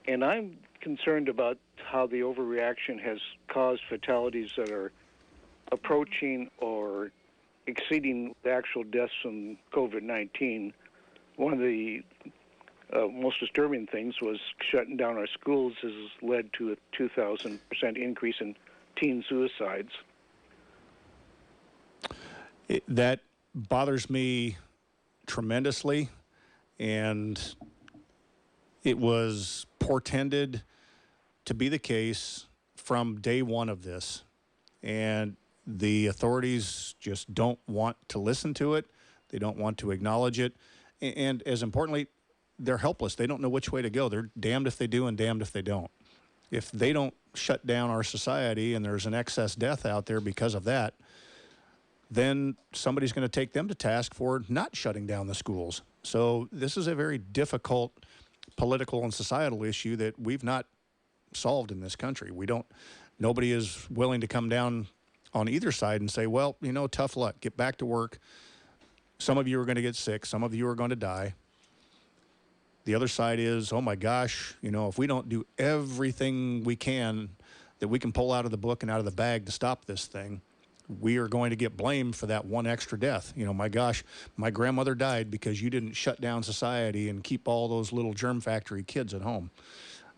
Speaker 8: and I'm concerned about how the overreaction has caused fatalities that are approaching or exceeding the actual deaths from COVID-19. One of the most disturbing things was shutting down our schools has led to a 2,000% increase in teen suicides.
Speaker 3: That bothers me tremendously, and it was portended to be the case from day one of this. And the authorities just don't want to listen to it. They don't want to acknowledge it. And as importantly, they're helpless. They don't know which way to go. They're damned if they do and damned if they don't. If they don't shut down our society and there's an excess death out there because of that, then somebody's going to take them to task for not shutting down the schools. So this is a very difficult political and societal issue that we've not solved in this country. Nobody is willing to come down on either side and say, well, tough luck, get back to work. Some of you are going to get sick. Some of you are going to die. The other side is, oh my gosh, if we don't do everything we can that we can pull out of the book and out of the bag to stop this thing, we are going to get blamed for that one extra death. My gosh, my grandmother died because you didn't shut down society and keep all those little germ factory kids at home.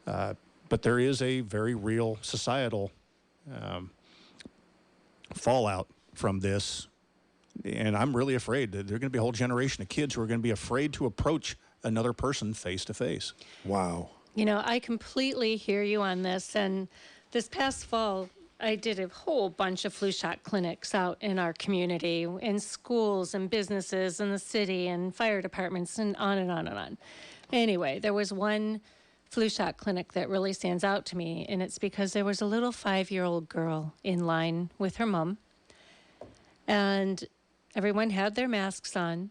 Speaker 3: But there is a very real societal fallout from this. And I'm really afraid that there's going to be a whole generation of kids who are going to be afraid to approach another person face to face.
Speaker 1: Wow.
Speaker 7: I completely hear you on this. And this past fall, I did a whole bunch of flu shot clinics out in our community, in schools and businesses in the city and fire departments and on and on and on. Anyway, there was one flu shot clinic that really stands out to me, and it's because there was a little 5-year-old girl in line with her mom, and everyone had their masks on.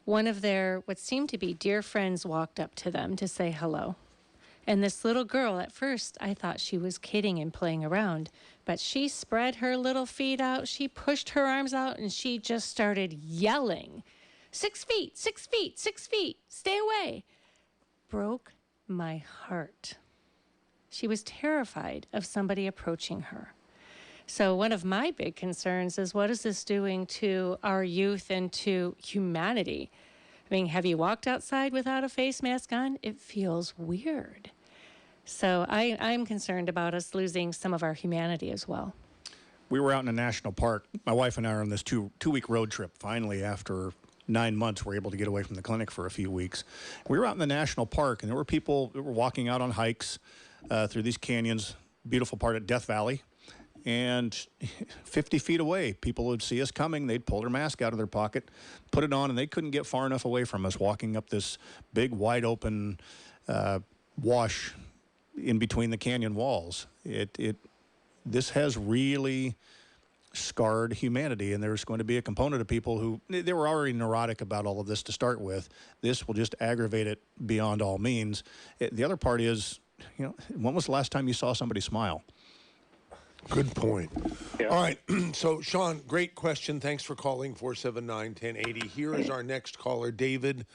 Speaker 7: One of their what seemed to be dear friends walked up to them to say hello. And this little girl, at first, I thought she was kidding and playing around, but she spread her little feet out, she pushed her arms out, and she just started yelling, 6 feet, 6 feet, 6 feet, stay away. Broke my heart. She was terrified of somebody approaching her. So one of my big concerns is, what is this doing to our youth and to humanity? I mean, have you walked outside without a face mask on? It feels weird. So I'm concerned about us losing some of our humanity as well.
Speaker 3: We were out in a national park. My wife and I are on this two-week road trip. Finally, after 9 months, we're able to get away from the clinic for a few weeks. We were out in the national park, and there were people that were walking out on hikes through these canyons, beautiful part of Death Valley. And 50 feet away, people would see us coming. They'd pull their mask out of their pocket, put it on, and they couldn't get far enough away from us walking up this big, wide-open wash in between the canyon walls. This has really scarred humanity, and there's going to be a component of people who, they were already neurotic about all of this to start with. This will just aggravate it beyond all means. The other part is, when was the last time you saw somebody smile?
Speaker 1: Good point.
Speaker 8: Yeah.
Speaker 1: All right. So, Sean, great question. Thanks for calling 479-1080. Here is our next caller, David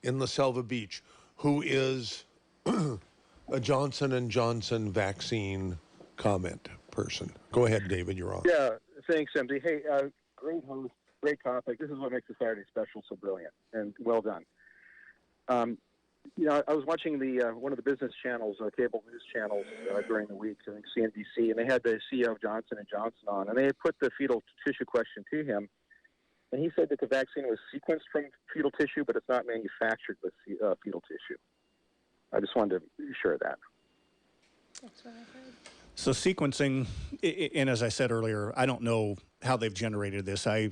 Speaker 1: in La Selva Beach, who is a Johnson & Johnson vaccine comment person. Go ahead, David. You're on.
Speaker 9: Yeah, thanks, MD. Hey, great host, great topic. This is what makes the Saturday special so brilliant, and well done. I was watching one of the business channels, cable news channels, during the week, I think CNBC, and they had the CEO of Johnson & Johnson on, and they had put the fetal tissue question to him, and he said that the vaccine was sequenced from fetal tissue, but it's not manufactured with fetal tissue. I just wanted to share that.
Speaker 7: That's what I heard.
Speaker 3: So sequencing, and as I said earlier, I don't know how they've generated this. I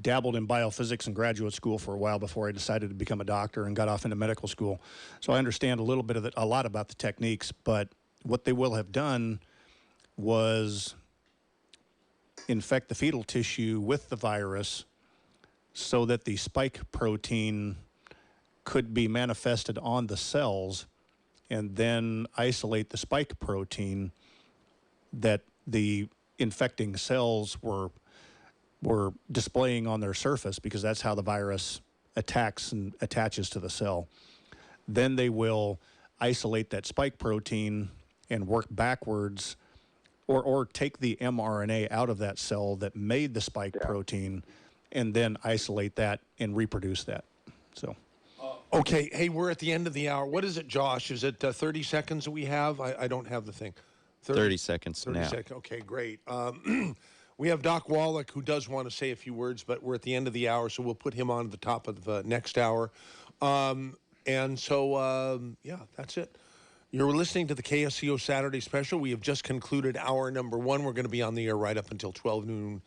Speaker 3: dabbled in biophysics in graduate school for a while before I decided to become a doctor and got off into medical school. So I understand a lot about the techniques, but what they will have done was infect the fetal tissue with the virus so that the spike protein could be manifested on the cells and then isolate the spike protein that the infecting cells were displaying on their surface, because that's how the virus attacks and attaches to the cell. Then they will isolate that spike protein and work backwards, or take the mRNA out of that cell that made the spike protein, and then isolate that and reproduce that. So.
Speaker 1: Okay. Hey, we're at the end of the hour. What is it, Josh? Is it 30 seconds that we have? I don't have the thing.
Speaker 2: 30 seconds
Speaker 1: 30
Speaker 2: now.
Speaker 1: seconds. Okay, great. We have Doc Wallach, who does want to say a few words, but we're at the end of the hour, so we'll put him on the top of the next hour. And so, that's it. You're listening to the KSCO Saturday Special. We have just concluded hour number 1. We're going to be on the air right up until 12 noon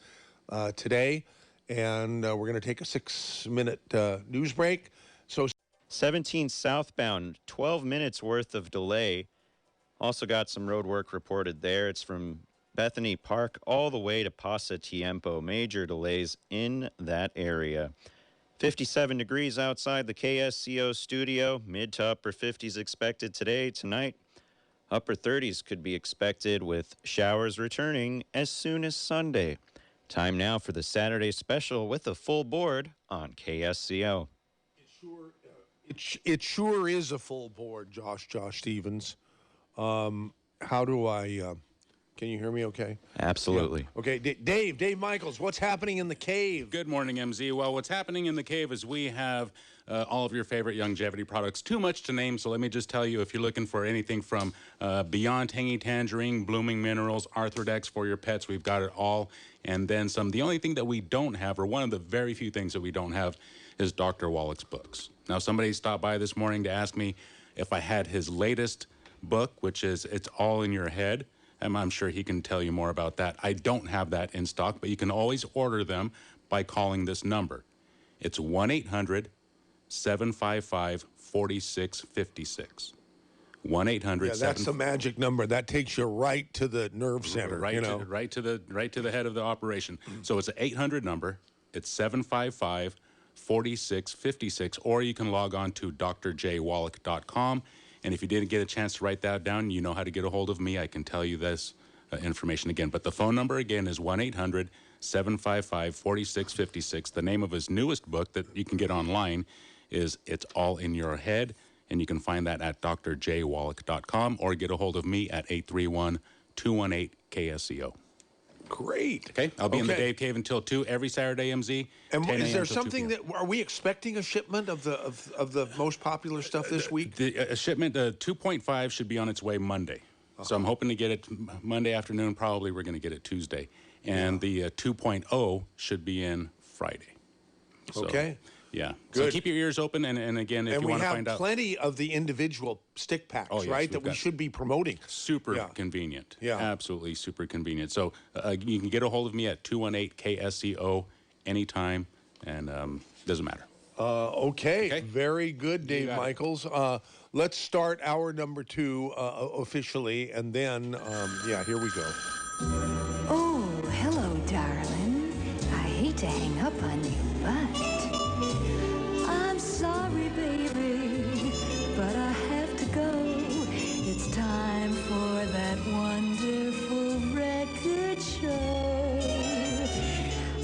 Speaker 1: today, and we're going to take a 6-minute news break. So
Speaker 2: 17 southbound, 12 minutes worth of delay. Also got some road work reported there. It's from Bethany Park all the way to Paso Tiempo. Major delays in that area. 57 degrees outside the KSCO studio. Mid to upper 50s expected today, tonight. Upper 30s could be expected with showers returning as soon as Sunday. Time now for the Saturday special with a full board on KSCO.
Speaker 1: It sure is a full board, Josh Stevens. How do I... Can you hear me okay?
Speaker 2: Absolutely.
Speaker 1: Yeah. Okay, Dave Michaels, what's happening in the cave?
Speaker 4: Good morning, MZ. Well, what's happening in the cave is we have all of your favorite longevity products. Too much to name, so let me just tell you, if you're looking for anything from Beyond Tangy Tangerine, Blooming Minerals, Arthrodex for your pets, we've got it all, and then some. The only thing that we don't have, or one of the very few things that we don't have, is Dr. Wallach's books. Now, somebody stopped by this morning to ask me if I had his latest book, which is It's All in Your Head. I'm sure he can tell you more about that. I don't have that in stock, but you can always order them by calling this number. It's 1-800-755-4656. 1-800.
Speaker 1: Yeah, that's the magic number. That takes you right to the nerve center.
Speaker 4: Right to the head of the operation. So it's an 800 number. It's 755-4656, or you can log on to drjwallach.com. And if you didn't get a chance to write that down, you know how to get a hold of me. I can tell you this information again. But the phone number again is 1-800-755-4656. The name of his newest book that you can get online is It's All in Your Head. And you can find that at drjwallach.com or get a hold of me at 831-218-KSCO.
Speaker 1: Great.
Speaker 4: Okay, I'll be in the Dave Cave until 2 every Saturday, MZ.
Speaker 1: And is there something that are we expecting a shipment of the most popular stuff this week?
Speaker 4: A shipment 2.5 should be on its way Monday. So I'm hoping to get it Monday afternoon. Probably we're going to get it Tuesday, and the 2.0 should be in Friday. So,
Speaker 1: okay.
Speaker 4: Yeah.
Speaker 1: Good.
Speaker 4: So keep your ears open, and again, if you want to find out.
Speaker 1: And we have plenty of the individual stick packs, right, that we should be promoting.
Speaker 4: Super convenient.
Speaker 1: Yeah.
Speaker 4: Absolutely super convenient. So you can get a hold of me at 218-KSCO anytime, and doesn't matter.
Speaker 1: Okay. Very good, Dave Michaels. Let's start hour number 2 officially, and then, here we go.
Speaker 6: Oh, hello, darling. I hate to hang up on you, but I'm sorry, baby, but I have to go. It's time for that wonderful record show.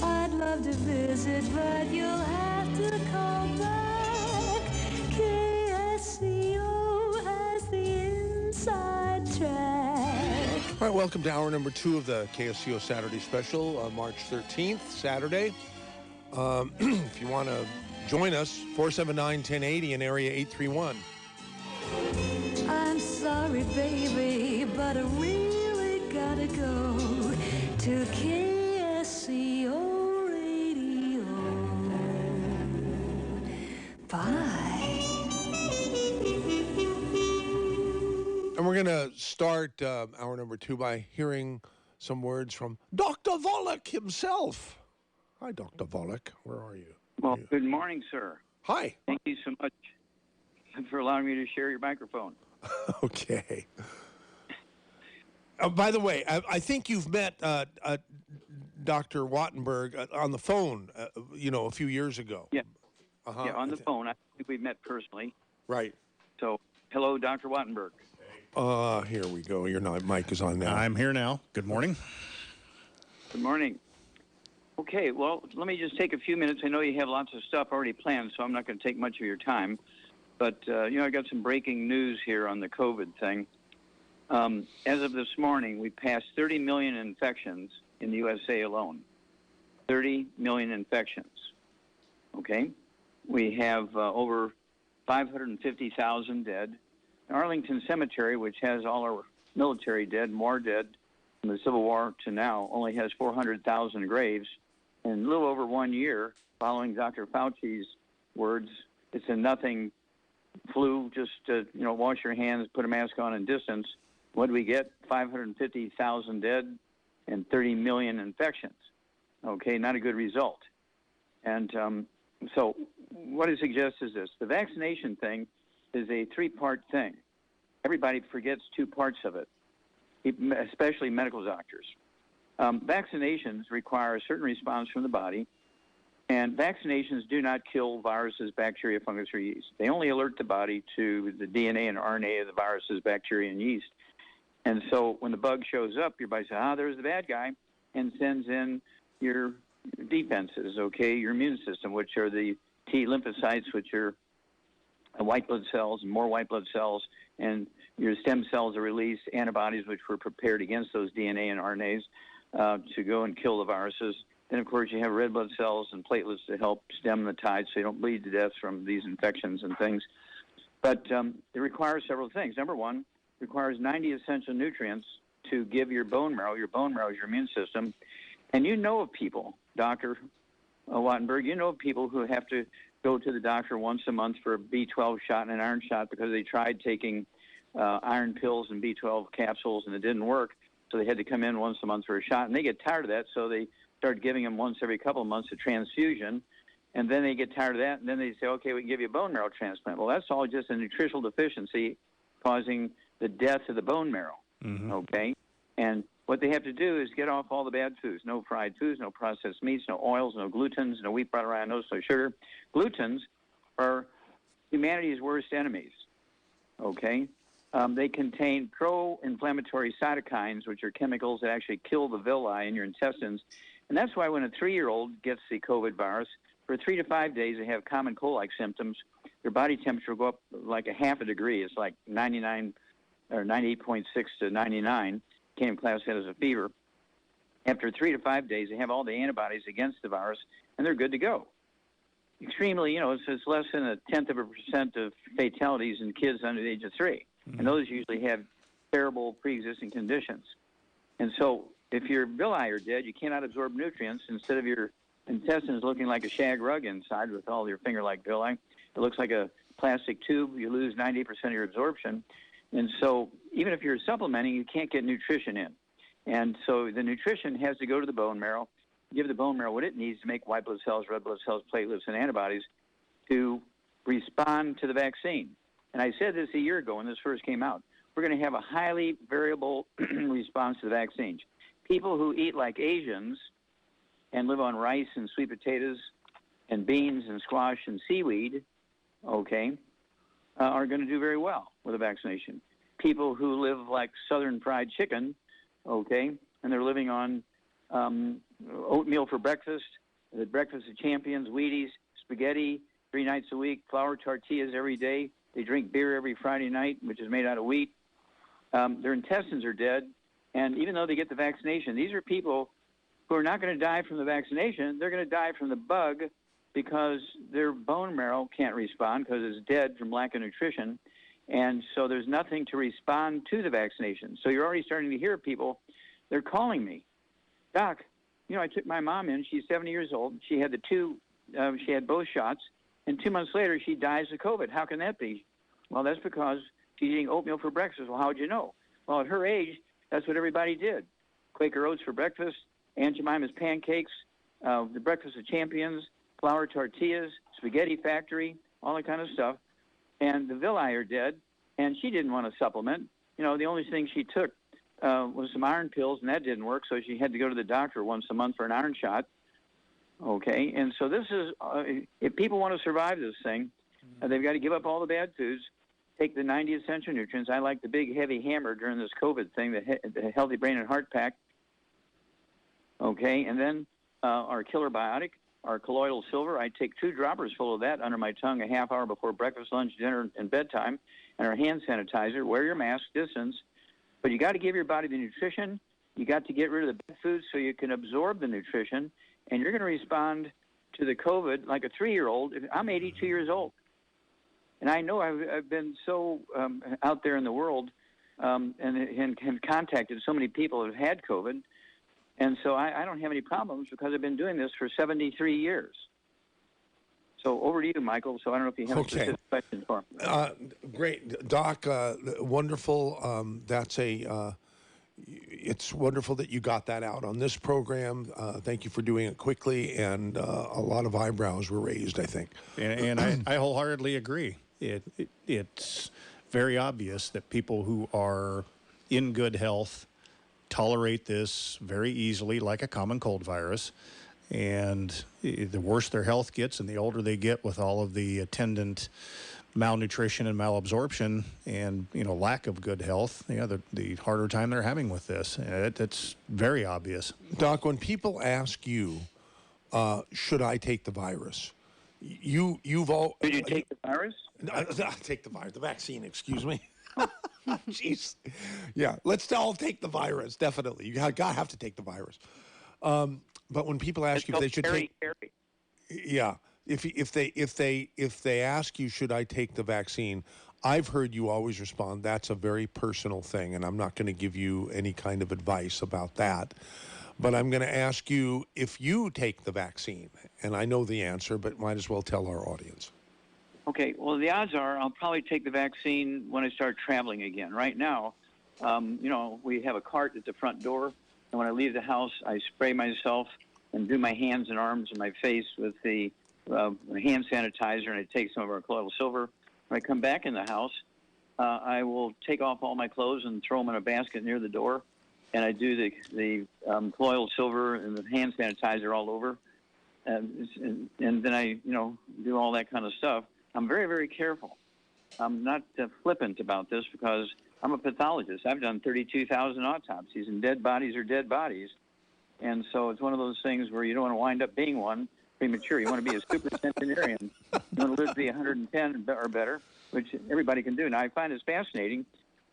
Speaker 6: I'd love to visit, but you'll have to call back. KSCO has the inside track.
Speaker 1: All right, welcome to hour number 2 of the KSCO Saturday Special, March 13th, Saturday. If you want to join us, 479-1080 in area 831.
Speaker 6: I'm sorry, baby, but I really gotta go to KSCO Radio. Bye.
Speaker 1: And we're going to start hour number 2 by hearing some words from Dr. Wallach himself. Hi, Dr. Wallach. Where are you?
Speaker 10: Well, good morning, sir.
Speaker 1: Hi.
Speaker 10: Thank you so much for allowing me to share your microphone.
Speaker 1: Okay. By the way, I think you've met Dr. Wattenberg on the phone, a few years ago.
Speaker 10: Yeah. Yeah, on the phone. I think we've met personally.
Speaker 1: Right.
Speaker 10: So, hello, Dr. Wattenberg.
Speaker 1: Here we go. Your mic is on now.
Speaker 3: I'm here now. Good morning.
Speaker 10: Good morning. Okay, well, let me just take a few minutes. I know you have lots of stuff already planned, so I'm not going to take much of your time. But, I got some breaking news here on the COVID thing. As of this morning, we passed 30 million infections in the USA alone. 30 million infections. Okay? We have over 550,000 dead. Arlington Cemetery, which has all our military dead, more dead from the Civil War to now, only has 400,000 graves. In a little over 1 year, following Dr. Fauci's words, it's a nothing flu, just, wash your hands, put a mask on and distance. What do we get? 550,000 dead and 30 million infections. Okay, not a good result. And so what I suggest is this. The vaccination thing is a 3-part thing. Everybody forgets 2 parts of it, especially medical doctors. Vaccinations require a certain response from the body, And vaccinations do not kill viruses, bacteria, fungus, or yeast. They only alert the body to the DNA and RNA of the viruses, bacteria, and yeast. And so when the bug shows up, your body says, there's the bad guy, and sends in your defenses, okay, your immune system, which are the T lymphocytes, which are white blood cells and more white blood cells, and your stem cells are released antibodies, which were prepared against those DNA and RNAs to go and kill the viruses. Then, of course, you have red blood cells and platelets to help stem the tide so you don't bleed to death from these infections and things. But it requires several things. Number one, it requires 90 essential nutrients to give your bone marrow. Your bone marrow is your immune system. And you know of people, Dr. Wattenberg, you know of people who have to go to the doctor once a month for a B12 shot and an iron shot because they tried taking iron pills and B12 capsules and it didn't work. So they had to come in once a month for a shot. And they get tired of that, so they start giving them once every couple of months a transfusion. And then they get tired of that, and then they say, okay, we can give you a bone marrow transplant. Well, that's all just a nutritional deficiency causing the death of the bone marrow, okay? And what they have to do is get off all the bad foods. No fried foods, no processed meats, no oils, no glutens, no wheat, butter, iron, no sugar. Glutens are humanity's worst enemies, okay? They contain pro-inflammatory cytokines, which are chemicals that actually kill the villi in your intestines. And that's why when a 3-year-old gets the COVID virus, for 3 to 5 days they have common cold-like symptoms. Their body temperature will go up like a half a degree. It's like 99 or 98.6 to 99. Can't even class that as a fever. After 3 to 5 days, they have all the antibodies against the virus, and they're good to go. Extremely, it's less than 0.1% of fatalities in kids under the age of 3. And those usually have terrible pre-existing conditions. And so if your villi are dead, you cannot absorb nutrients. Instead of your intestines looking like a shag rug inside with all your finger-like villi, it looks like a plastic tube. You lose 90% of your absorption. And so even if you're supplementing, you can't get nutrition in. And so the nutrition has to go to the bone marrow, give the bone marrow what it needs to make white blood cells, red blood cells, platelets, and antibodies to respond to the vaccine. And I said this a year ago when this first came out. We're going to have a highly variable response to the vaccines. People who eat like Asians and live on rice and sweet potatoes and beans and squash and seaweed, okay, are going to do very well with a vaccination. People who live like Southern fried chicken, okay, and they're living on oatmeal for breakfast, the breakfast of champions, Wheaties, spaghetti 3 nights a week, flour tortillas every day. They drink beer every Friday night, which is made out of wheat. Their intestines are dead. And even though they get the vaccination, these are people who are not going to die from the vaccination. They're going to die from the bug because their bone marrow can't respond because it's dead from lack of nutrition. And so there's nothing to respond to the vaccination. So you're already starting to hear people, they're calling me. Doc, I took my mom in. She's 70 years old. She had she had both shots. And 2 months later, she dies of COVID. How can that be? Well, that's because she's eating oatmeal for breakfast. Well, how would you know? Well, at her age, that's what everybody did. Quaker Oats for breakfast, Aunt Jemima's pancakes, the breakfast of champions, flour tortillas, spaghetti factory, all that kind of stuff. And the villi are dead, and she didn't want to supplement. The only thing she took was some iron pills, and that didn't work, so she had to go to the doctor once a month for an iron shot. Okay, and so this is, if people want to survive this thing, they've got to give up all the bad foods, take the 90 essential nutrients. I like the big, heavy hammer during this COVID thing, the Healthy Brain and Heart Pack. Okay, and then our killer biotic, our colloidal silver. I take 2 droppers full of that under my tongue a half hour before breakfast, lunch, dinner, and bedtime. And our hand sanitizer. Wear your mask, distance. But you got to give your body the nutrition. You got to get rid of the bad foods so you can absorb the nutrition. And you're going to respond to the COVID like a 3-year-old. I'm 82 years old. And I know I've been so out there in the world and contacted so many people who have had COVID. And so I don't have any problems because I've been doing this for 73 years. So over to you, Michael. So I don't know if you have a specific question for me.
Speaker 1: Great. Doc, wonderful. It's wonderful that you got that out on this program. Thank you for doing it quickly, and a lot of eyebrows were raised, I think.
Speaker 3: And I wholeheartedly agree. It's very obvious that people who are in good health tolerate this very easily, like a common cold virus. And the worse their health gets and the older they get with all of the attendant malnutrition and malabsorption and, lack of good health, the harder time they're having with this. It's very obvious.
Speaker 1: Doc, when people ask you, should I take the virus? You've all...
Speaker 10: Did you take the virus?
Speaker 1: Take the virus, the vaccine, excuse me. Jeez. Yeah, let's all take the virus, definitely. You have to take the virus. But when people ask you if they should take... Yeah. If they ask you, should I take the vaccine, I've heard you always respond, that's a very personal thing, and I'm not going to give you any kind of advice about that. But I'm going to ask you if you take the vaccine, and I know the answer, but might as well tell our audience.
Speaker 10: Okay, well, the odds are I'll probably take the vaccine when I start traveling again. Right now, we have a cart at the front door, and when I leave the house, I spray myself and do my hands and arms and my face with the hand sanitizer, and I take some of our colloidal silver. When I come back in the house, I will take off all my clothes and throw them in a basket near the door, and I do the colloidal silver and the hand sanitizer all over, and then I do all that kind of stuff. I'm very, very careful. I'm not flippant about this because I'm a pathologist. I've done 32,000 autopsies, and dead bodies are dead bodies, and so it's one of those things where you don't want to wind up being one premature. You want to be a super centenarian. You want to live to be 110 or better, which everybody can do. Now, I find this fascinating.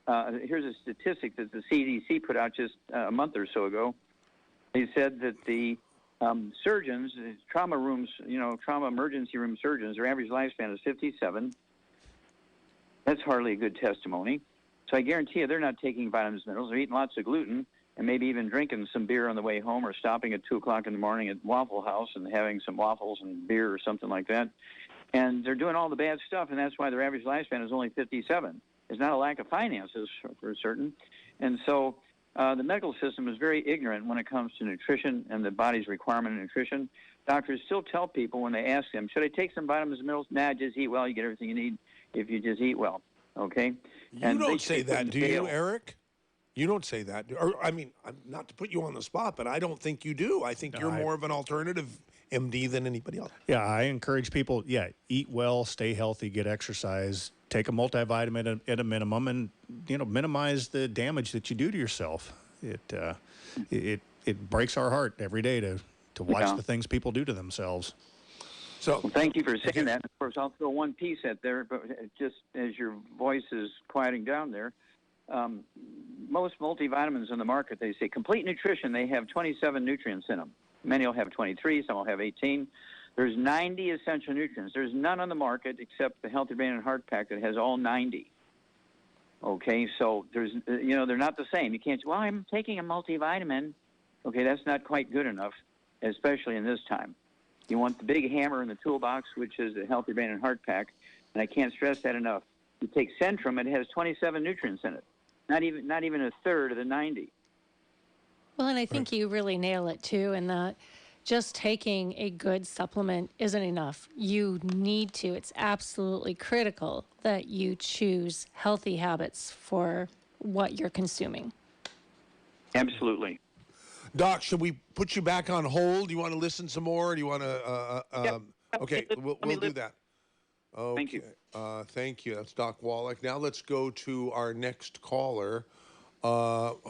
Speaker 10: Here's a statistic that the CDC put out just a month or so ago. They said that the surgeons, trauma emergency room surgeons, their average lifespan is 57. That's hardly a good testimony. So I guarantee you they're not taking vitamins and minerals. They're eating lots of gluten and maybe even drinking some beer on the way home or stopping at 2 o'clock in the morning at Waffle House and having some waffles and beer or something like that. And they're doing all the bad stuff, and that's why their average lifespan is only 57. There's not a lack of finances for certain. And so the medical system is very ignorant when it comes to nutrition and the body's requirement of nutrition. Doctors still tell people when they ask them, should I take some vitamins and minerals? Nah, just eat well. You get everything you need if you just eat well. Okay?
Speaker 1: You don't say that, do you, Eric? You don't say that. Or, I mean, not to put you on the spot, but I don't think you do. I think you're more of an alternative MD than anybody else.
Speaker 3: Yeah, I encourage people, eat well, stay healthy, get exercise, take a multivitamin at a minimum, and, minimize the damage that you do to yourself. It breaks our heart every day to watch the things people do to themselves.
Speaker 10: So, well, thank you for saying that. Of course, I'll throw one piece at there, but just as your voice is quieting down there, most multivitamins in the market, they say complete nutrition, they have 27 nutrients in them. Many will have 23, some will have 18. There's 90 essential nutrients. There's none on the market except the Healthy Brain and Heart Pack that has all 90. Okay, so there's, they're not the same. You can't say, well, I'm taking a multivitamin. Okay, that's not quite good enough, especially in this time. You want the big hammer in the toolbox, which is the Healthy Brain and Heart Pack, and I can't stress that enough. You take Centrum, it has 27 nutrients in it. Not even a third of the 90.
Speaker 7: Well, and I think you really nail it too, in that just taking a good supplement isn't enough. You need to. It's absolutely critical that you choose healthy habits for what you're consuming.
Speaker 10: Absolutely.
Speaker 1: Doc, should we put you back on hold? Do you want to listen some more? Or do you want to? Okay, we'll do that. Okay.
Speaker 10: Thank you.
Speaker 1: Thank you. That's Doc Wallach. Now let's go to our next caller. That's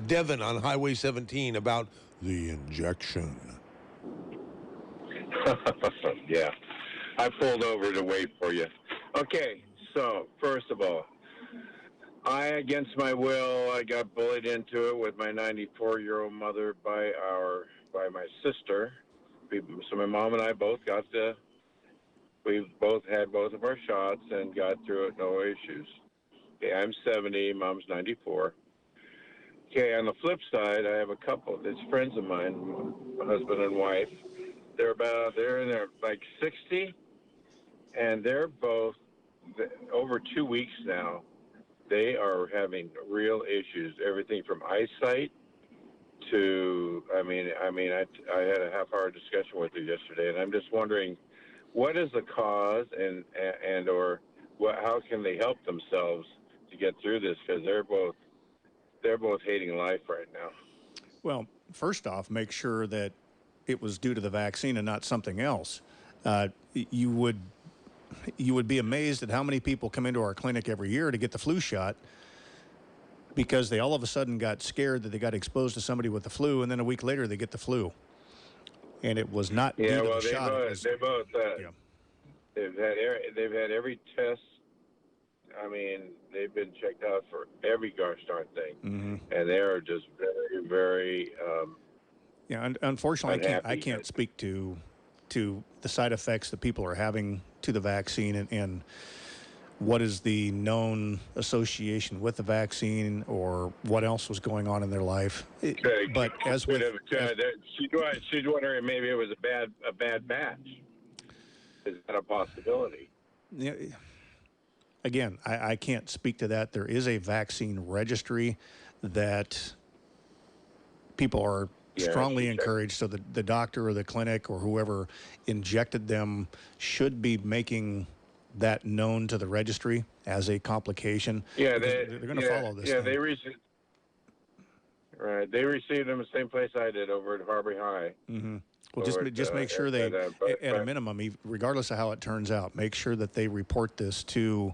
Speaker 1: Devin on Highway 17 about the injection.
Speaker 11: Yeah, I pulled over to wait for you. Okay, so first of all, against my will, I got bullied into it with my 94-year-old mother by my sister. So my mom and I both we both had both of our shots and got through it, no issues. Okay, I'm 70, Mom's 94. Okay, on the flip side, I have a couple. It's friends of mine, husband and wife. They're in their like 60, and they're both over 2 weeks now. They are having real issues. Everything from eyesight to, I had a half-hour discussion with her yesterday, and I'm just wondering, what is the cause, and or how can they help themselves to get through this? Because they're both hating life right now.
Speaker 3: Well, first off, make sure that it was due to the vaccine and not something else. You would be amazed at how many people come into our clinic every year to get the flu shot because they all of a sudden got scared that they got exposed to somebody with the flu, and then a week later they get the flu. And it was not due to the shot.
Speaker 11: They've had every test. I mean, they've been checked out for every gosh darn thing, and they are just very, very.
Speaker 3: Unfortunately, I can't speak to the side effects that people are having to the vaccine and what is the known association with the vaccine or what else was going on in their life. But as with,
Speaker 11: she's wondering maybe it was a bad batch. Is that a possibility?
Speaker 3: Yeah. Again, I can't speak to that. There is a vaccine registry that people are strongly encouraged, so the doctor or the clinic or whoever injected them should be making that known to the registry as a complication.
Speaker 11: Yeah,
Speaker 3: they're going to follow this.
Speaker 11: Yeah, they received. Right, they received them the same place I did over at Harbor High.
Speaker 3: Mm-hmm. Well, just make sure they, at a minimum, regardless of how it turns out, make sure that they report this to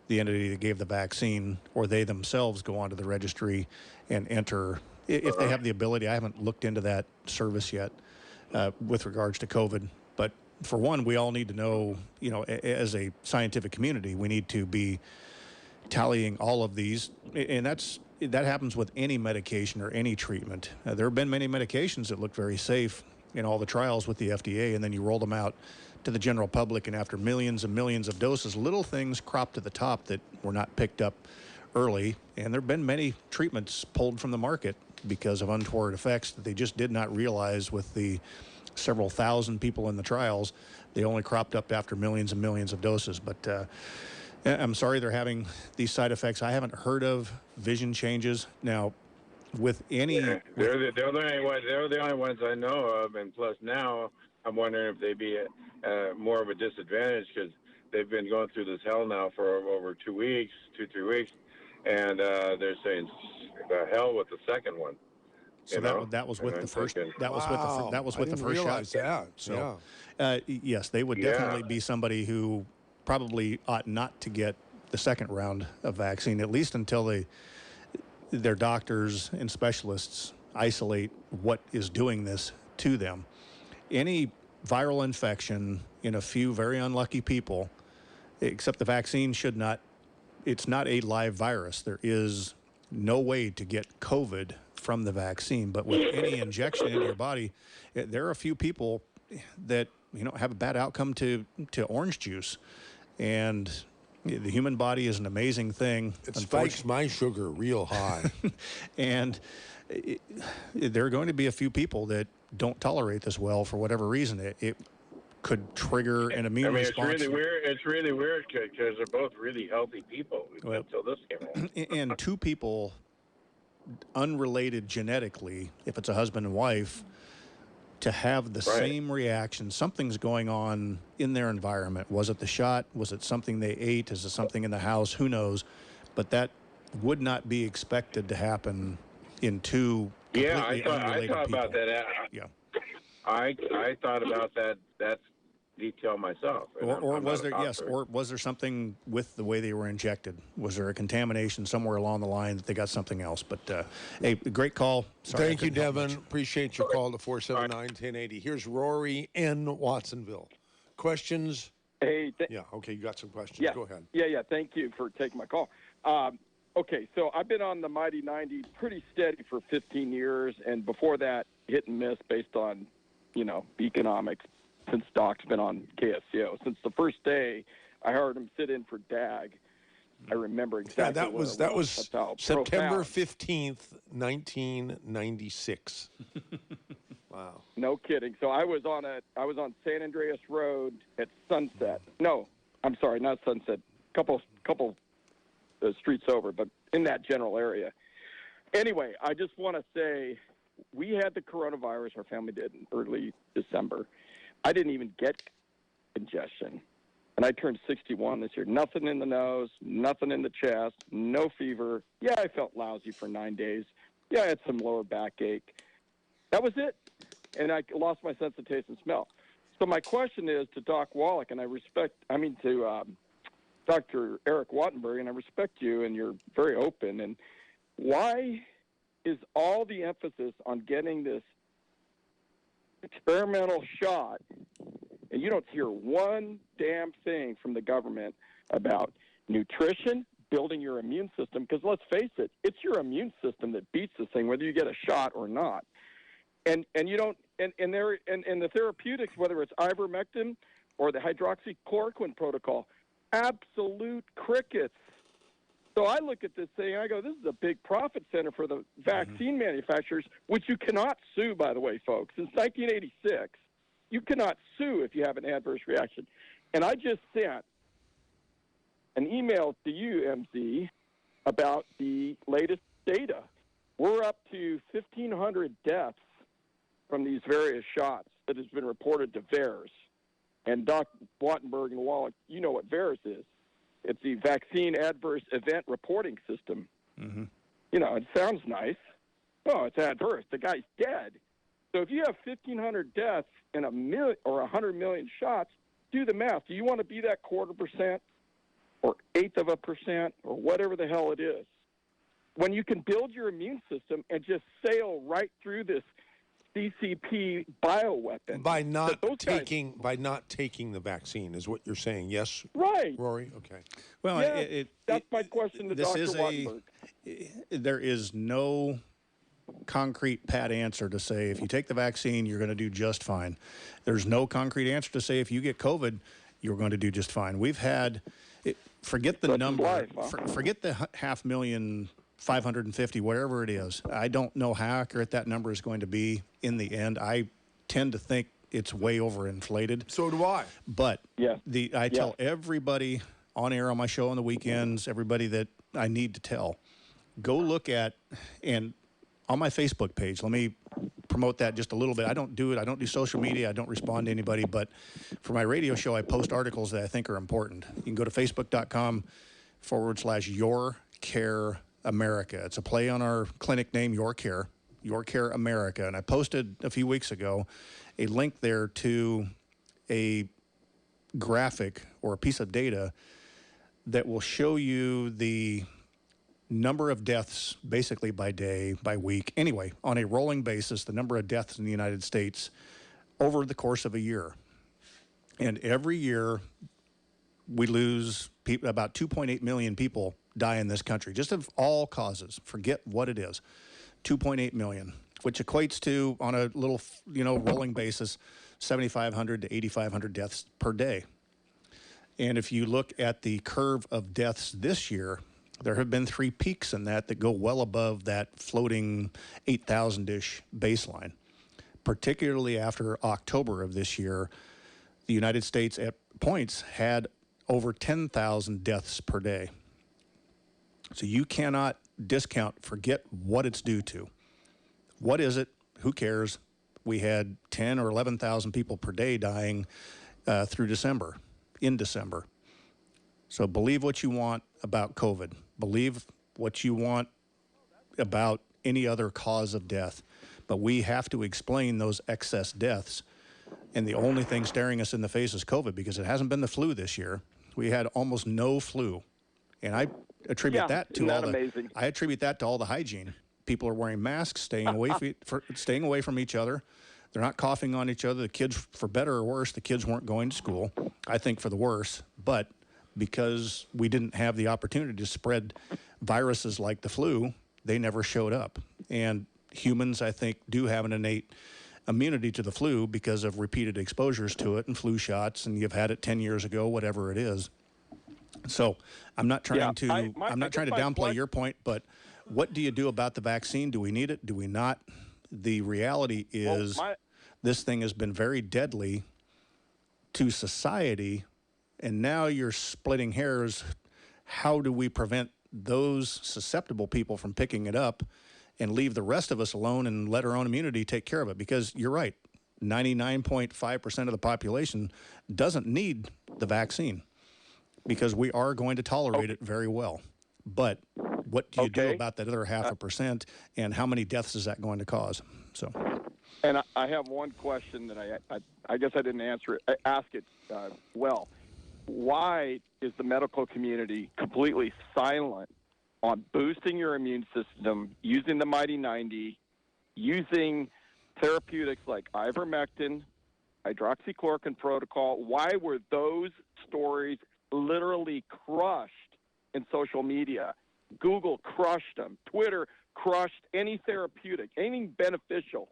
Speaker 3: the entity that gave the vaccine, or they themselves go onto the registry and enter. If they have the ability, I haven't looked into that service yet with regards to COVID. But for one, we all need to know, as a scientific community, we need to be tallying all of these, and that happens with any medication or any treatment. There have been many medications that look very safe in all the trials with the FDA, and then you roll them out to the general public, and after millions and millions of doses, little things crop to the top that were not picked up early, and there have been many treatments pulled from the market because of untoward effects that they just did not realize with the several thousand people in the trials. They only cropped up after millions and millions of doses. But I'm sorry they're having these side effects. I haven't heard of vision changes. Now, with any...
Speaker 11: Yeah, they're the only ones I know of, and plus now I'm wondering if they'd be more of a disadvantage because they've been going through this hell now for over 2 weeks, 3 weeks, and they're saying the hell with the second one.
Speaker 3: So that was with the first. That was with the first shot.
Speaker 1: That.
Speaker 3: So, yes, they would definitely be somebody who probably ought not to get the second round of vaccine, at least until their doctors and specialists isolate what is doing this to them. Any viral infection in a few very unlucky people, except the vaccine should not. It's not a live virus. There is no way to get COVID from the vaccine, but with any injection into your body, there are a few people that have a bad outcome to orange juice, and the human body is an amazing thing.
Speaker 1: It spikes my sugar real high,
Speaker 3: and there are going to be a few people that don't tolerate this well for whatever reason. It could trigger an immune response.
Speaker 11: It's really weird because they're both really healthy people until this came along.
Speaker 3: And two people unrelated genetically, if it's a husband and wife, to have the same reaction. Something's going on in their environment. Was it the shot? Was it something they ate? Is it something in the house? Who knows? But that would not be expected to happen in two completely unrelated people.
Speaker 11: I thought about that. I thought about that detail myself.
Speaker 3: Or was there something with the way they were injected? Was there a contamination somewhere along the line that they got something else? But hey, great call. Sorry,
Speaker 1: thank you, Devin. Appreciate your call to 479-1080. Here's Rory in Watsonville. Questions?
Speaker 12: Hey.
Speaker 1: Okay, you got some questions.
Speaker 12: Yeah.
Speaker 1: Go ahead.
Speaker 12: Yeah. Thank you for taking my call. Okay, so I've been on the Mighty 90 pretty steady for 15 years, and before that, hit and miss based on, economics. Since Doc's been on KSCO, since the first day I heard him sit in for DAG, I remember exactly.
Speaker 1: Yeah, that was September 15th, 1996. Wow.
Speaker 12: No kidding. So I was on San Andreas Road at Sunset. No, I'm sorry, not Sunset. Couple streets over, but in that general area. Anyway, I just want to say we had the coronavirus. Our family did in early December. I didn't even get congestion, and I turned 61 this year. Nothing in the nose, nothing in the chest, no fever. Yeah, I felt lousy for 9 days. Yeah, I had some lower backache. That was it. And I lost my sense of taste and smell. So my question is to Doc Wallach, and to Dr. Eric Wattenberg, and I respect you, and you're very open. And why is all the emphasis on getting this experimental shot, and you don't hear one damn thing from the government about nutrition, building your immune system? Because let's face it, it's your immune system that beats this thing, whether you get a shot or not. And you don't, and the therapeutics, whether it's ivermectin or the hydroxychloroquine protocol, absolute crickets. So I look at this thing and I go, this is a big profit center for the vaccine manufacturers, which you cannot sue, by the way, folks. Since 1986, you cannot sue if you have an adverse reaction. And I just sent an email to you, MZ, about the latest data. We're up to 1,500 deaths from these various shots that has been reported to VAERS. And Doc Wattenberg and Wallach, you know what VAERS is. It's the Vaccine Adverse Event Reporting System.
Speaker 3: Mm-hmm.
Speaker 12: You know, it sounds nice. Oh, it's adverse. The guy's dead. So if you have 1,500 deaths and 100 million shots, do the math. Do you want to be that 0.25% or 1/8% or whatever the hell it is? When you can build your immune system and just sail right through this CCP bioweapon
Speaker 1: by not taking the vaccine is what you're saying. Yes,
Speaker 12: right,
Speaker 1: Rory. Okay.
Speaker 3: Well,
Speaker 12: yeah, that's my question to Dr. Wattenberg.
Speaker 3: There is no concrete pat answer to say if you take the vaccine you're going to do just fine. There's no concrete answer to say if you get COVID you're going to do just fine. We've had forget the
Speaker 12: Such
Speaker 3: number,
Speaker 12: life, huh?
Speaker 3: Forget the 500,550, whatever it is. I don't know how accurate that number is going to be in the end. I tend to think it's way overinflated.
Speaker 1: So do I.
Speaker 3: But I tell everybody on air on my show on the weekends, everybody that I need to tell, go look at, and on my Facebook page, let me promote that just a little bit. I don't do it. I don't do social media. I don't respond to anybody. But for my radio show, I post articles that I think are important. You can go to facebook.com/Your Care America. It's a play on our clinic name, Your Care America. And I posted a few weeks ago a link there to a graphic or a piece of data that will show you the number of deaths basically by day, by week, anyway, on a rolling basis, the number of deaths in the United States over the course of a year. And every year we lose about 2.8 million people die in this country, just of all causes. Forget what it is. 2.8 million, which equates to, on a little, rolling basis, 7,500 to 8,500 deaths per day. And if you look at the curve of deaths this year, there have been 3 peaks in that go well above that floating 8,000-ish baseline. Particularly after October of this year, the United States at points had over 10,000 deaths per day. So you cannot forget what it's due to. What is it? Who cares? We had 10 or 11,000 people per day dying through December, in December. So believe what you want about COVID. Believe what you want about any other cause of death. But we have to explain those excess deaths. And the only thing staring us in the face is COVID, because it hasn't been the flu this year. We had almost no flu. And I attribute that to all the hygiene. People are wearing masks, staying away from each other. They're not coughing on each other. The kids, for better or worse, the kids weren't going to school. I think for the worse. But because we didn't have the opportunity to spread viruses like the flu, they never showed up. And humans, I think, do have an innate immunity to the flu because of repeated exposures to it and flu shots, and you've had it 10 years ago, whatever it is. So I'm not trying to downplay your point, but what do you do about the vaccine? Do we need it? Do we not? The reality is this thing has been very deadly to society, and now you're splitting hairs. How do we prevent those susceptible people from picking it up and leave the rest of us alone and let our own immunity take care of it? Because you're right, 99.5% of the population doesn't need the vaccine because we are going to tolerate it very well. But what do you do about that other 0.5%, and how many deaths is that going to cause? So,
Speaker 12: And I have one question that I guess I didn't ask it well. Why is the medical community completely silent on boosting your immune system, using the Mighty 90, using therapeutics like ivermectin, hydroxychloroquine protocol? Why were those stories literally crushed in social media? Google crushed them. Twitter crushed any therapeutic, anything beneficial.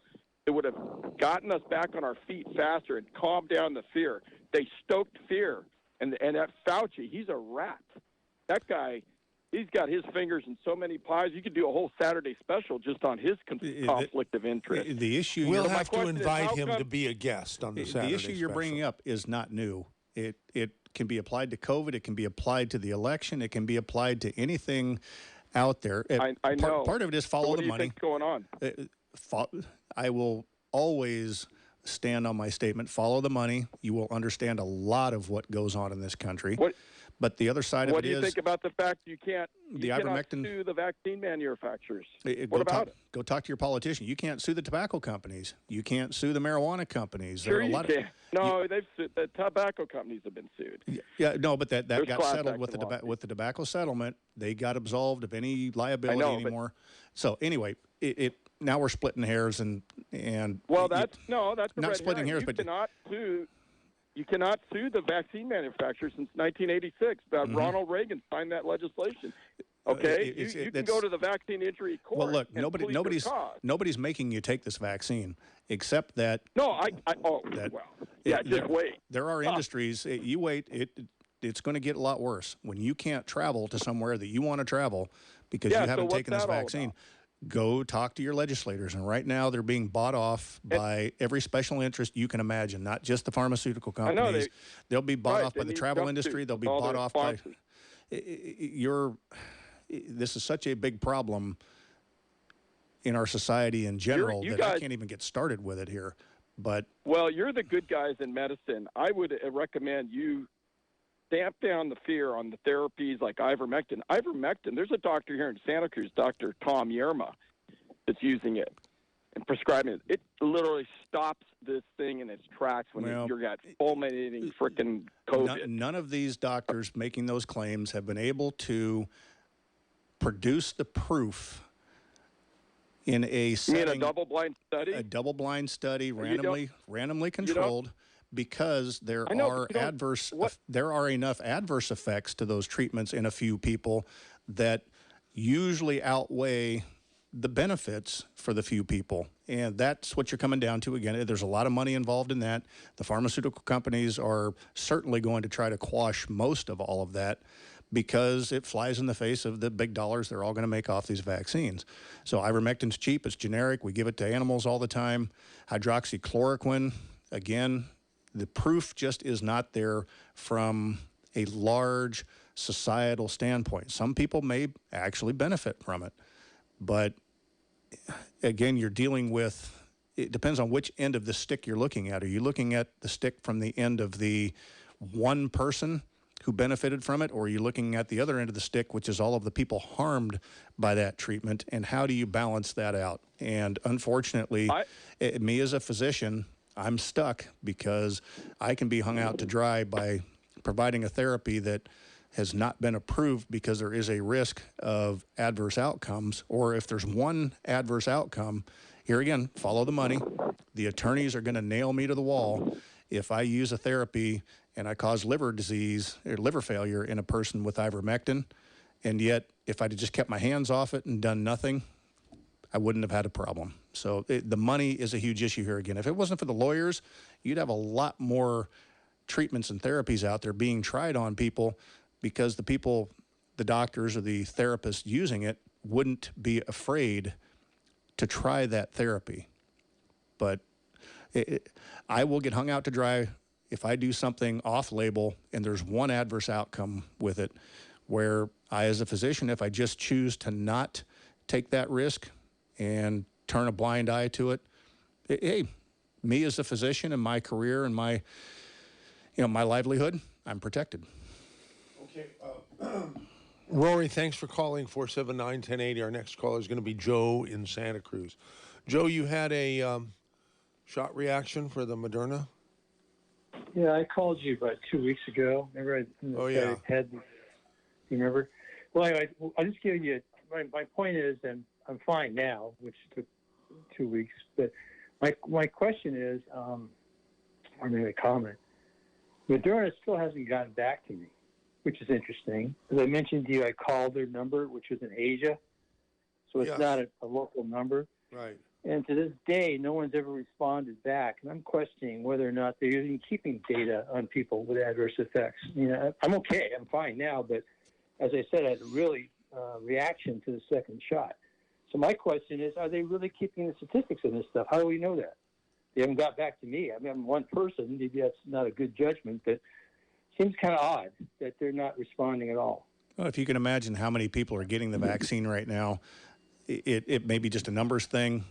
Speaker 12: It would have gotten us back on our feet faster and calmed down the fear. They stoked fear. And that Fauci, he's a rat. That guy, he's got his fingers in so many pies. You could do a whole Saturday special just on his conflict of interest.
Speaker 3: The issue
Speaker 1: we'll have to invite him to be a guest on the Saturday
Speaker 3: The issue you're bringing up is not new. It can be applied to COVID. It can be applied to the election. It can be applied to anything out there.
Speaker 12: I know.
Speaker 3: Part of it is follow the money.
Speaker 12: What do you think's going on?
Speaker 3: I will always stand on my statement. Follow the money. You will understand a lot of what goes on in this country. But the other side of it is...
Speaker 12: What do you think about the fact you cannot sue the vaccine manufacturers? What about it?
Speaker 3: Go talk to your politician. You can't sue the tobacco companies. You can't sue the marijuana companies.
Speaker 12: Sure you can. No, they've sued. The tobacco companies have been sued.
Speaker 3: Yeah, no, but that got settled with the tobacco settlement. They got absolved of any liability anymore. So anyway, now we're splitting hairs and
Speaker 12: that's
Speaker 3: not splitting hairs,
Speaker 12: but you cannot sue the vaccine manufacturers since 1986. Ronald Reagan signed that legislation. Okay, you can go to the vaccine injury court.
Speaker 3: Well, look, nobody's making you take this vaccine, except that.
Speaker 12: No, just wait.
Speaker 3: There are industries. You wait. It's going to get a lot worse when you can't travel to somewhere that you want to travel because you haven't taken this vaccine. Go talk to your legislators. And right now they're being bought off by every special interest you can imagine, not just the pharmaceutical companies. They'll be bought off by the travel industry. They'll be bought off by this is such a big problem in our society in general that I can't even get started with it here. But
Speaker 12: well, you're the good guys in medicine. I would recommend you stamp down the fear on the therapies like ivermectin. Ivermectin, there's a doctor here in Santa Cruz, Dr. Tom Yerma, that's using it and prescribing it. It literally stops this thing in its tracks when you're got fulminating freaking COVID.
Speaker 3: None of these doctors making those claims have been able to produce the proof in a setting.
Speaker 12: You mean a double-blind study?
Speaker 3: A double-blind study, randomly controlled. Because there are enough adverse effects to those treatments in a few people that usually outweigh the benefits for the few people. And that's what you're coming down to. Again, there's a lot of money involved in that. The pharmaceutical companies are certainly going to try to quash most of all of that because it flies in the face of the big dollars they're all going to make off these vaccines. So ivermectin's cheap. It's generic. We give it to animals all the time. Hydroxychloroquine, again, the proof just is not there from a large societal standpoint. Some people may actually benefit from it. But again, you're dealing with, it depends on which end of the stick you're looking at. Are you looking at the stick from the end of the one person who benefited from it, or are you looking at the other end of the stick, which is all of the people harmed by that treatment, and how do you balance that out? And unfortunately, me as a physician, I'm stuck because I can be hung out to dry by providing a therapy that has not been approved because there is a risk of adverse outcomes. Or if there's one adverse outcome, here again, follow the money. The attorneys are going to nail me to the wall if I use a therapy and I cause liver disease or liver failure in a person with ivermectin. And yet, if I'd just kept my hands off it and done nothing, I wouldn't have had a problem. So the money is a huge issue here again. If it wasn't for the lawyers, you'd have a lot more treatments and therapies out there being tried on people because the people, the doctors or the therapists using it wouldn't be afraid to try that therapy. But I will get hung out to dry if I do something off-label and there's one adverse outcome with it where I, as a physician, if I just choose to not take that risk and turn a blind eye to it, hey, me as a physician and my career and my, my livelihood, I'm protected.
Speaker 1: Okay. Rory, thanks for calling 479-1080. Our next caller is going to be Joe in Santa Cruz. Joe, you had a shot reaction for the Moderna?
Speaker 13: Yeah, I called you about 2 weeks ago. Remember? You remember? Well, anyway, I'll just give you my point is, and I'm fine now, which took 2 weeks. But my question is, or maybe a comment. Moderna still hasn't gotten back to me, which is interesting. As I mentioned to you, I called their number, which was in Asia, so it's not a local number.
Speaker 1: Right.
Speaker 13: And to this day, no one's ever responded back. And I'm questioning whether or not they're even keeping data on people with adverse effects. You know, I'm okay. I'm fine now. But as I said, I had a really reaction to the second shot. So my question is, are they really keeping the statistics on this stuff? How do we know that? They haven't got back to me. I mean, I'm one person. Maybe that's not a good judgment, but it seems kind of odd that they're not responding at all.
Speaker 3: Well, if you can imagine how many people are getting the vaccine right now, it may be just a numbers thing.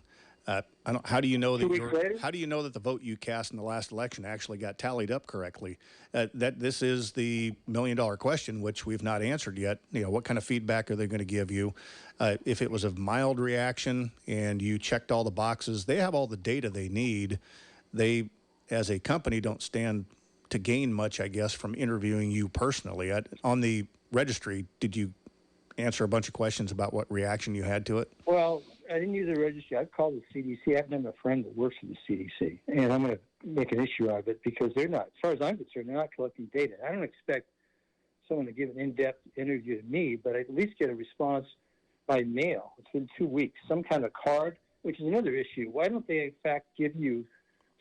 Speaker 3: How do you know that the vote you cast in the last election actually got tallied up correctly? That this is the $1 million question, which we've not answered yet. You know, what kind of feedback are they going to give you? If it was a mild reaction and you checked all the boxes, they have all the data they need. They, as a company, don't stand to gain much, I guess, from interviewing you personally. On the registry, did you answer a bunch of questions about what reaction you had to it?
Speaker 13: Well, I didn't use the registry. I've called the CDC. I have a friend that works for the CDC, and I'm going to make an issue out of it because they're not, as far as I'm concerned, they're not collecting data. I don't expect someone to give an in-depth interview to me, but I'd at least get a response by mail. It's been 2 weeks. Some kind of card, which is another issue. Why don't they, in fact, give you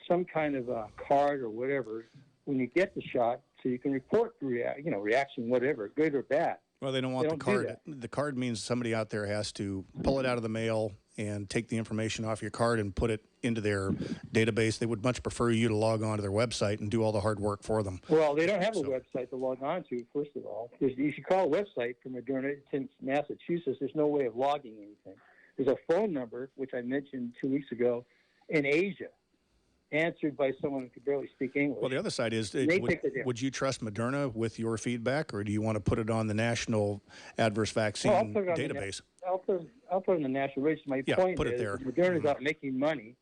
Speaker 13: some kind of a card or whatever when you get the shot so you can report the reaction, whatever, good or bad?
Speaker 3: Well, they don't want the card. The card means somebody out there has to pull it out of the mail and take the information off your card and put it into their database. They would much prefer you to log on to their website and do all the hard work for them.
Speaker 13: Well, they don't have a website to log on to, first of all. If you call a website from Moderna, it's in Massachusetts, there's no way of logging anything. There's a phone number, which I mentioned 2 weeks ago, in Asia, answered by someone who could barely speak English.
Speaker 3: Well, the other side is, would you trust Moderna with your feedback, or do you want to put it on the National Adverse Vaccine Database?
Speaker 13: I'll put it on the national register. My point is Moderna's not making money,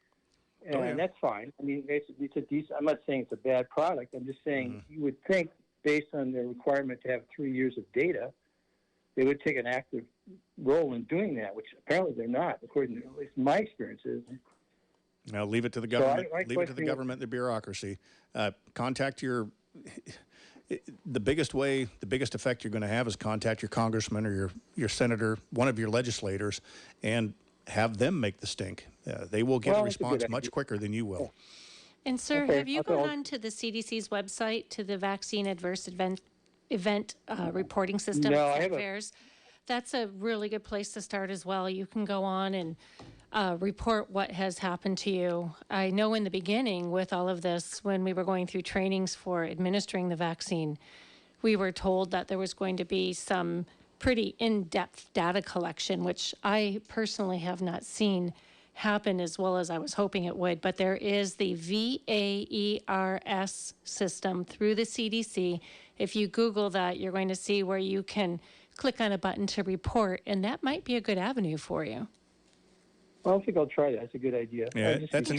Speaker 13: and that's fine. I mean, it's a decent. I'm not saying it's a bad product. I'm just saying you would think, based on their requirement to have 3 years of data, they would take an active role in doing that, which apparently they're not, according to at least my experiences.
Speaker 3: Now, leave it to the government. Leave it to the government, the bureaucracy. Contact your. The biggest effect you're going to have is contact your congressman or your senator, one of your legislators, and have them make the stink. They will get a response much quicker than you will.
Speaker 7: And sir, have you gone on to the CDC's website, to the Vaccine Adverse Event Reporting System?
Speaker 13: No, I haven't.
Speaker 7: That's a really good place to start as well. You can go on and report what has happened to you. I know in the beginning with all of this, when we were going through trainings for administering the vaccine, we were told that there was going to be some pretty in-depth data collection, which I personally have not seen happen as well as I was hoping it would. But there is the VAERS system through the CDC. If you Google that, you're going to see where you can click on a button to report, and that might be a good avenue for you.
Speaker 13: Well, I think I'll try that. That's a good idea.
Speaker 3: Yeah, that's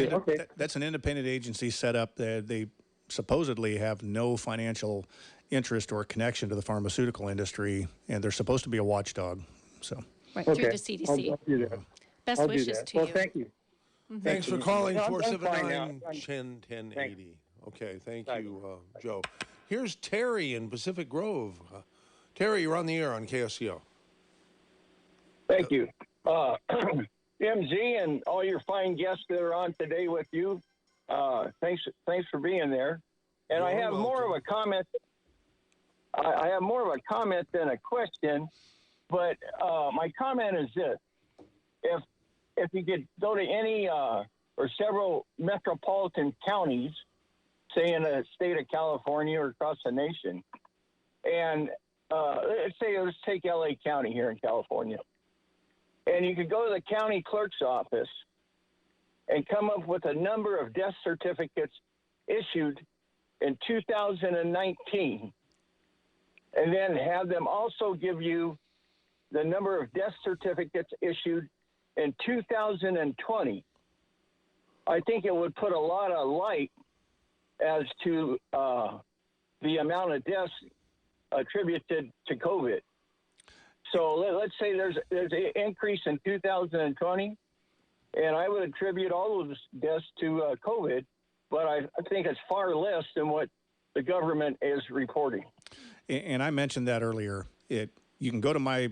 Speaker 3: an independent agency set up. They supposedly have no financial interest or connection to the pharmaceutical industry, and they're supposed to be a watchdog. So
Speaker 7: through the CDC.
Speaker 13: I'll do that.
Speaker 7: Best wishes to you.
Speaker 13: Well, thank you.
Speaker 1: Thanks for calling 479-1080. Okay, thank you, Joe. Here's Terry in Pacific Grove. Terry, you're on the air on KSCO.
Speaker 14: Thank you. MZ and all your fine guests that are on today with you, thanks for being there. And I have more of a comment. I have more of a comment than a question, but my comment is this: if you could go to any or several metropolitan counties, say in the state of California or across the nation, and let's take LA County here in California. And you could go to the county clerk's office and come up with a number of death certificates issued in 2019, and then have them also give you the number of death certificates issued in 2020. I think it would put a lot of light as to the amount of deaths attributed to COVID. So let's say there's an increase in 2020, and I would attribute all of those deaths to COVID, but I think it's far less than what the government is reporting.
Speaker 3: And I mentioned that earlier. You can go to my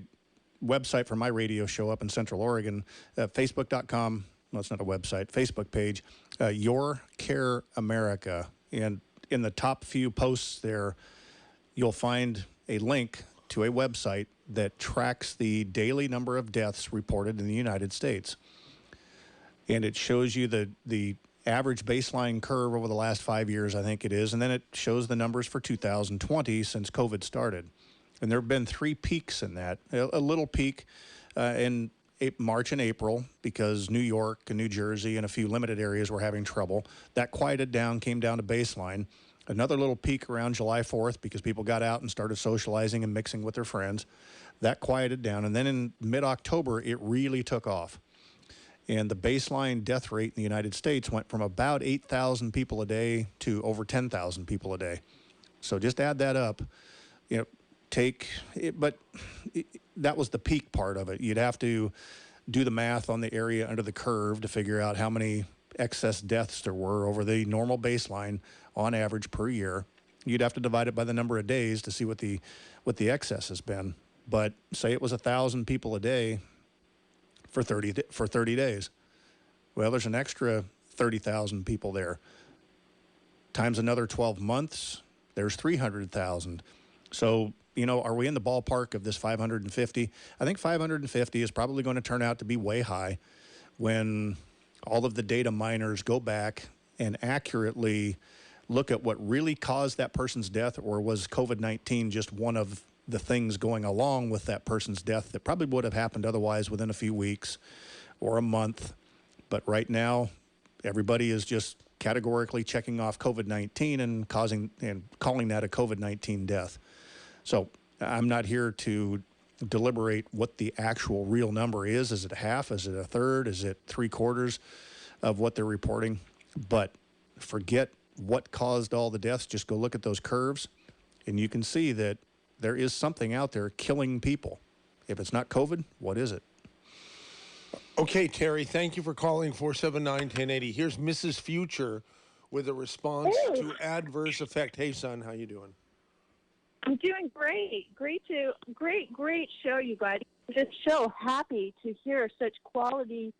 Speaker 3: website for my radio show up in Central Oregon, facebook.com. Well, it's not a website, Facebook page, Your Care America. And in the top few posts there, you'll find a link to a website that tracks the daily number of deaths reported in the United States. And it shows you the average baseline curve over the last 5 years, I think it is. And then it shows the numbers for 2020 since COVID started. And there have been 3 peaks in that. A little peak in March and April because New York and New Jersey and a few limited areas were having trouble. That quieted down, came down to baseline. Another little peak around July 4th because people got out and started socializing and mixing with their friends. That quieted down. And then in mid-October, it really took off. And the baseline death rate in the United States went from about 8,000 people a day to over 10,000 people a day. So just add that up. That was the peak part of it. You'd have to do the math on the area under the curve to figure out how many excess deaths there were over the normal baseline on average per year. You'd have to divide it by the number of days to see what the excess has been. But say it was 1,000 people a day for 30 days. Well, there's an extra 30,000 people there. Times another 12 months, there's 300,000. So, are we in the ballpark of this 550? I think 550 is probably going to turn out to be way high when all of the data miners go back and accurately look at what really caused that person's death, or was COVID-19 just one of the things going along with that person's death that probably would have happened otherwise within a few weeks or a month. But right now, everybody is just categorically checking off COVID-19 and calling that a COVID-19 death. So I'm not here to deliberate what the actual real number is. Is it half? Is it a third? Is it 3/4 of what they're reporting? But forget what caused all the deaths. Just go look at those curves, and you can see that there is something out there killing people. If it's not COVID, what is it?
Speaker 1: Okay, Terry, thank you for calling 479-1080. Here's Mrs. Future with a response to adverse effect. Hey, son, how you doing?
Speaker 15: I'm doing great. Great show, you guys. Just so happy to hear such quality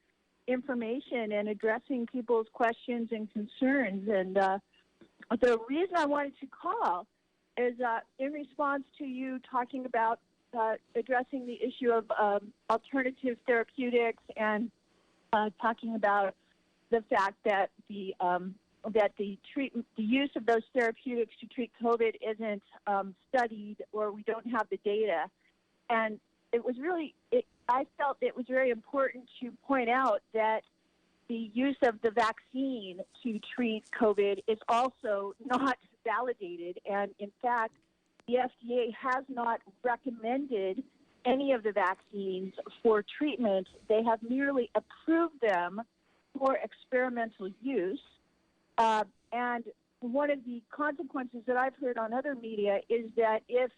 Speaker 15: information and addressing people's questions and concerns. And the reason I wanted to call is in response to you talking about addressing the issue of alternative therapeutics and talking about the fact that the use of those therapeutics to treat COVID isn't studied, or we don't have the data. And I felt it was very important to point out that the use of the vaccine to treat COVID is also not validated. And in fact, the FDA has not recommended any of the vaccines for treatment. They have merely approved them for experimental use. And one of the consequences that I've heard on other media is that if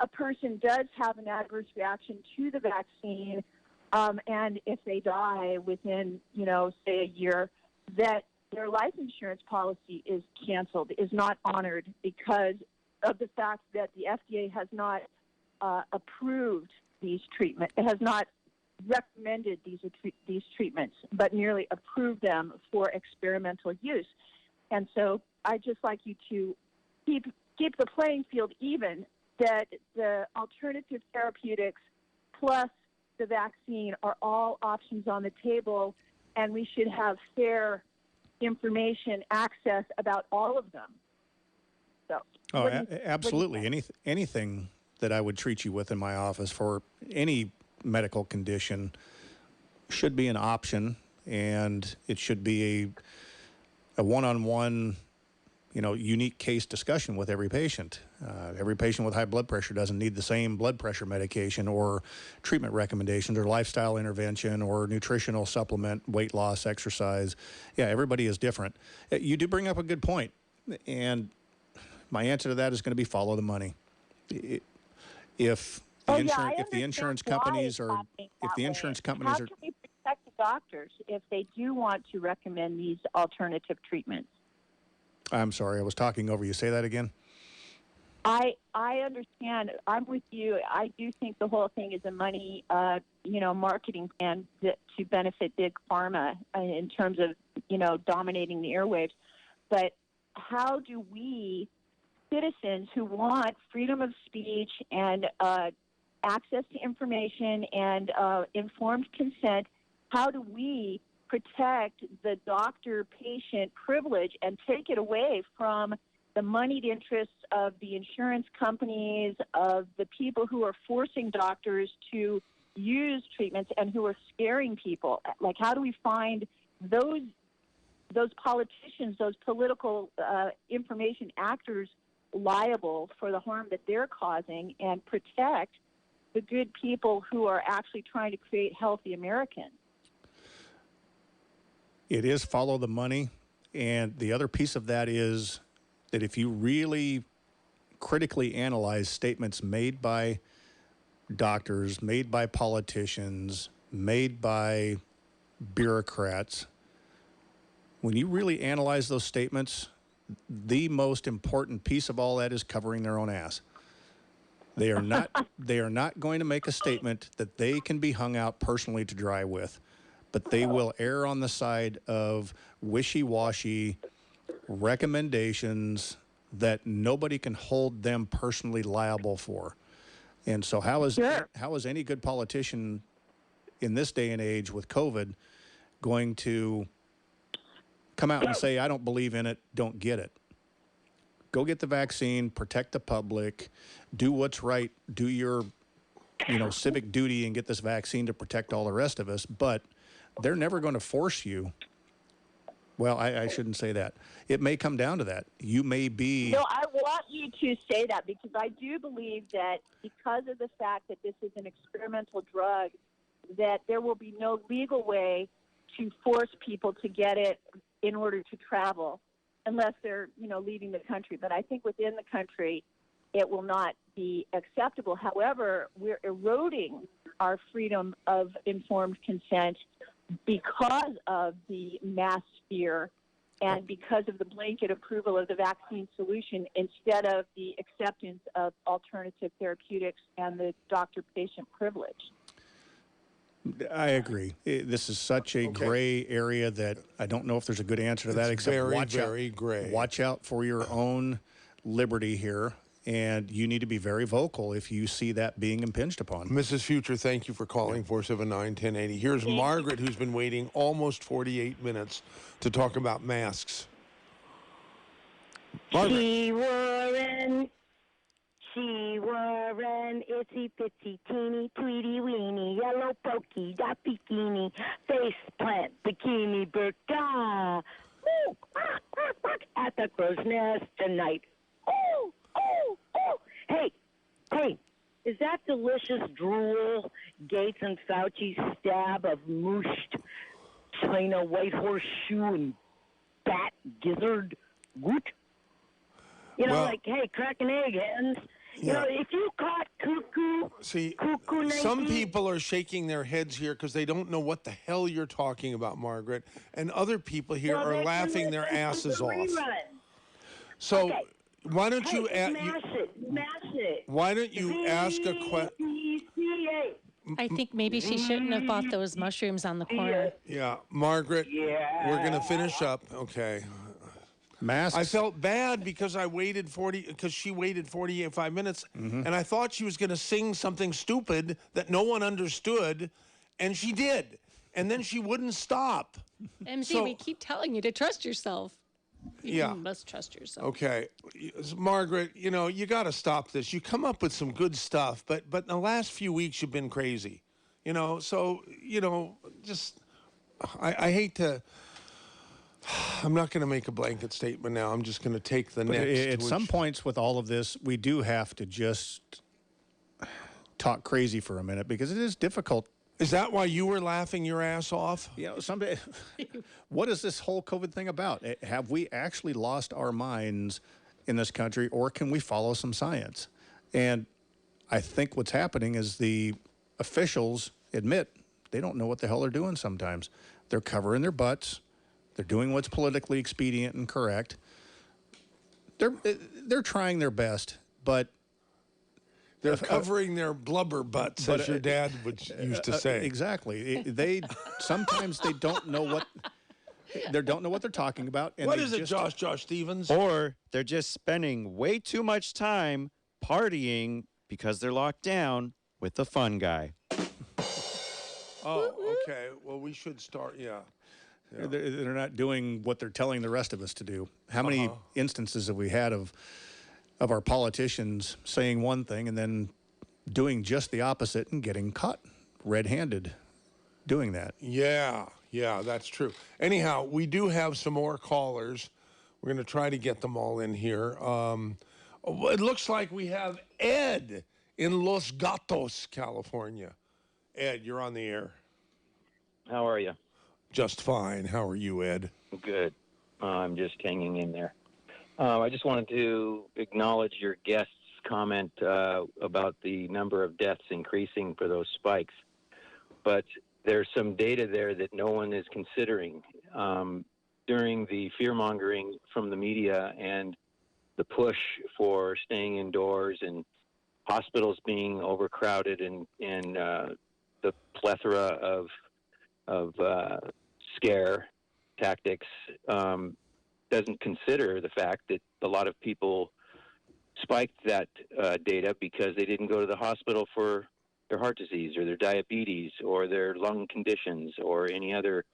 Speaker 15: a person does have an adverse reaction to the vaccine, and if they die within, say a year, that their life insurance policy is canceled, is not honored because of the fact that the FDA has not approved these treatments. It has not recommended these treatments, but merely approved them for experimental use. And so I'd just like you to keep the playing field even, that the alternative therapeutics plus the vaccine are all options on the table, and we should have fair information access about all of them. So,
Speaker 3: absolutely. Anything that I would treat you with in my office for any medical condition should be an option, and it should be a one-on-one, unique case discussion with every patient. Every patient with high blood pressure doesn't need the same blood pressure medication or treatment recommendations or lifestyle intervention or nutritional supplement, weight loss, exercise. Yeah, everybody is different. You do bring up a good point, and my answer to that is going to be follow the money. If the insurance companies are,
Speaker 15: How can we protect the doctors if they do want to recommend these alternative treatments?
Speaker 3: I'm sorry, I was talking over you. Say that again.
Speaker 15: I understand. I'm with you. I do think the whole thing is a money, marketing plan to benefit big pharma in terms of, dominating the airwaves. But how do we, citizens who want freedom of speech and access to information and informed consent, how do we protect the doctor-patient privilege and take it away from the moneyed interests of the insurance companies, of the people who are forcing doctors to use treatments and who are scaring people? Like, how do we find those politicians, those political information actors liable for the harm that they're causing and protect the good people who are actually trying to create healthy Americans?
Speaker 3: It is follow the money. And the other piece of that is that if you really critically analyze statements made by doctors, made by politicians, made by bureaucrats, when you really analyze those statements, the most important piece of all that is covering their own ass. They are not going to make a statement that they can be hung out personally to dry with, but they will err on the side of wishy-washy recommendations that nobody can hold them personally liable for. And so how is any good politician in this day and age with COVID going to come out and say, I don't believe in it, don't get it? Go get the vaccine, protect the public, do what's right, do your civic duty and get this vaccine to protect all the rest of us. But they're never going to force you. Well, I shouldn't say that. It may come down to that. You may be...
Speaker 15: No, I want you to say that because I do believe that because of the fact that this is an experimental drug, that there will be no legal way to force people to get it in order to travel unless they're, leaving the country. But I think within the country, it will not be acceptable. However, we're eroding our freedom of informed consent because of the mass fear and because of the blanket approval of the vaccine solution instead of the acceptance of alternative therapeutics and the doctor-patient privilege.
Speaker 3: I agree. This is such a gray area that I don't know if there's a good answer to that, except
Speaker 1: very gray.
Speaker 3: Watch out for your own liberty here, and you need to be very vocal if you see that being impinged upon.
Speaker 1: Mrs. Future, thank you for calling 479-1080. Here's Margaret, who's been waiting almost 48 minutes to talk about masks. Margaret.
Speaker 16: She wore an itsy bitsy teeny tweety weeny yellow polka dot bikini face plant bikini burqa. Ooh, quack, quack, quack, at the crow's nest tonight. Oh, oh, oh. Hey, is that delicious drool Gates and Fauci's stab of mooshed China white horseshoe and bat gizzard good? Hey, crack an egg, hens. If you caught cuckoo,
Speaker 1: some people are shaking their heads here because they don't know what the hell you're talking about, Margaret, and other people here are laughing their asses off. So, why don't you
Speaker 16: smash it?
Speaker 1: Why don't you ask a question?
Speaker 7: I think maybe she shouldn't have bought those mushrooms on the corner.
Speaker 1: Yeah, Margaret. Yeah. We're gonna finish up. Okay.
Speaker 3: Masks.
Speaker 1: I felt bad because she waited 45 minutes, and I thought she was going to sing something stupid that no one understood, and she did. And then she wouldn't stop.
Speaker 7: MZ, we keep telling you to trust yourself. You must trust yourself.
Speaker 1: Okay. Margaret, you got to stop this. You come up with some good stuff, but in the last few weeks you've been crazy. I hate to... I'm not going to make a blanket statement now. I'm just going to take the
Speaker 3: But
Speaker 1: next.
Speaker 3: at some points with all of this, we do have to just talk crazy for a minute because it is difficult.
Speaker 1: Is that why you were laughing your ass off?
Speaker 3: You know, someday, what is this whole COVID thing about? Have we actually lost our minds in this country, or can we follow some science? And I think what's happening is the officials admit they don't know what the hell they're doing sometimes. They're covering their butts. They're doing what's politically expedient and correct. They're trying their best, but
Speaker 1: they're covering their blubber butts, as your dad used to say.
Speaker 3: Exactly. They sometimes they don't know what they don't know what they're talking about. And
Speaker 1: What is it, Josh Stevens?
Speaker 2: Or they're just spending way too much time partying because they're locked down with the fun guy.
Speaker 1: Oh, okay. Well, we should start. Yeah.
Speaker 3: They're not doing what they're telling the rest of us to do. How many instances have we had of our politicians saying one thing and then doing just the opposite and getting caught red-handed doing that?
Speaker 1: Yeah, that's true. Anyhow, we do have some more callers. We're going to try to get them all in here. It looks like we have Ed in Los Gatos, California. Ed, you're on the air.
Speaker 17: How are you?
Speaker 1: Just fine. How are you, Ed?
Speaker 17: Good. I'm just hanging in there. I just wanted to acknowledge your guest's comment about the number of deaths increasing for those spikes. But there's some data there that no one is considering. During the fear-mongering from the media and the push for staying indoors and hospitals being overcrowded and the plethora of scare tactics doesn't consider the fact that a lot of people spiked that data because they didn't go to the hospital for their heart disease or their diabetes or their lung conditions or any other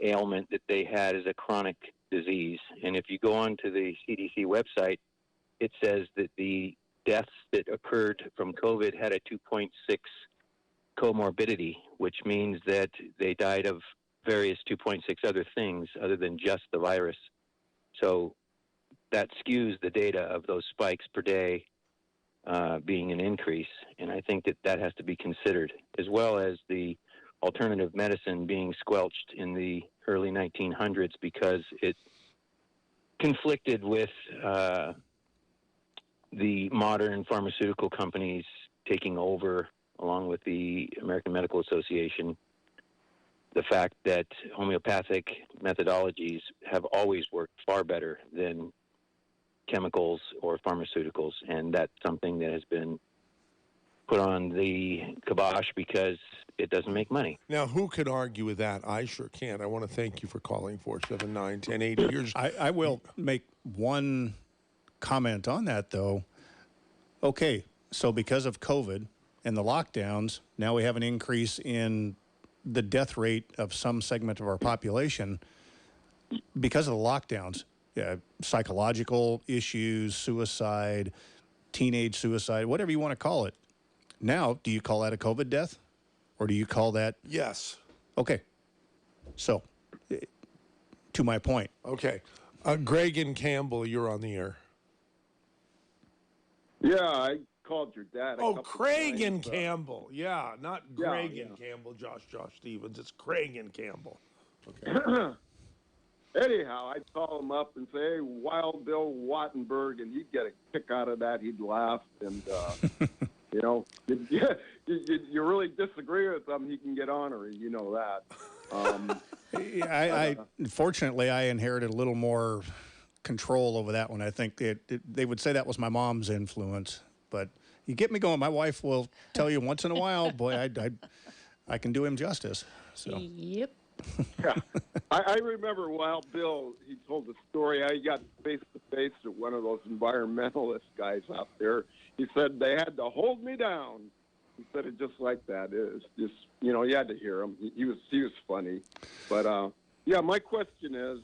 Speaker 17: ailment that they had as a chronic disease. And if you go on to the CDC website, it says that the deaths that occurred from COVID had a 2.6 comorbidity, which means that they died of various 2.6 other things other than just the virus. So that skews the data of those spikes per day being an increase. And I think that has to be considered, as well as the alternative medicine being squelched in the early 1900s because it conflicted with the modern pharmaceutical companies taking over, along with the American Medical Association, the fact that homeopathic methodologies have always worked far better than chemicals or pharmaceuticals, and that's something that has been put on the kibosh because it doesn't make money.
Speaker 1: Now, who could argue with that? I sure can't. I want to thank you for calling 479-1080 years.
Speaker 3: I will make one comment on that, though. Okay, so because of COVID and the lockdowns, now we have an increase in the death rate of some segment of our population because of the lockdowns. Psychological issues, suicide, teenage suicide, whatever you want to call it. Now, do you call that a COVID death? Or do you call that?
Speaker 1: Yes.
Speaker 3: Okay. So, to my point.
Speaker 1: Okay. Greg and Campbell, you're on the air.
Speaker 12: Yeah, I called your dad.
Speaker 1: Craig and Campbell. Yeah, not Greg and Campbell, Josh Stevens. It's Craig and Campbell. Okay.
Speaker 12: Anyhow, I'd call him up and say, hey, Wild Bill Wattenberg, and he'd get a kick out of that. He'd laugh. And, you know, you really disagree with him, he can get ornery. You know that.
Speaker 3: Fortunately, I inherited a little more control over that one. I think they would say that was my mom's influence. But you get me going. My wife will tell you once in a while, boy, I can do him justice. So.
Speaker 7: Yep.
Speaker 12: Yeah. I remember Wild Bill, he told the story how he got face-to-face with one of those environmentalist guys out there. He said, they had to hold me down. He said it just like that. It's just, you know, you had to hear him. He was funny. But, yeah, my question is,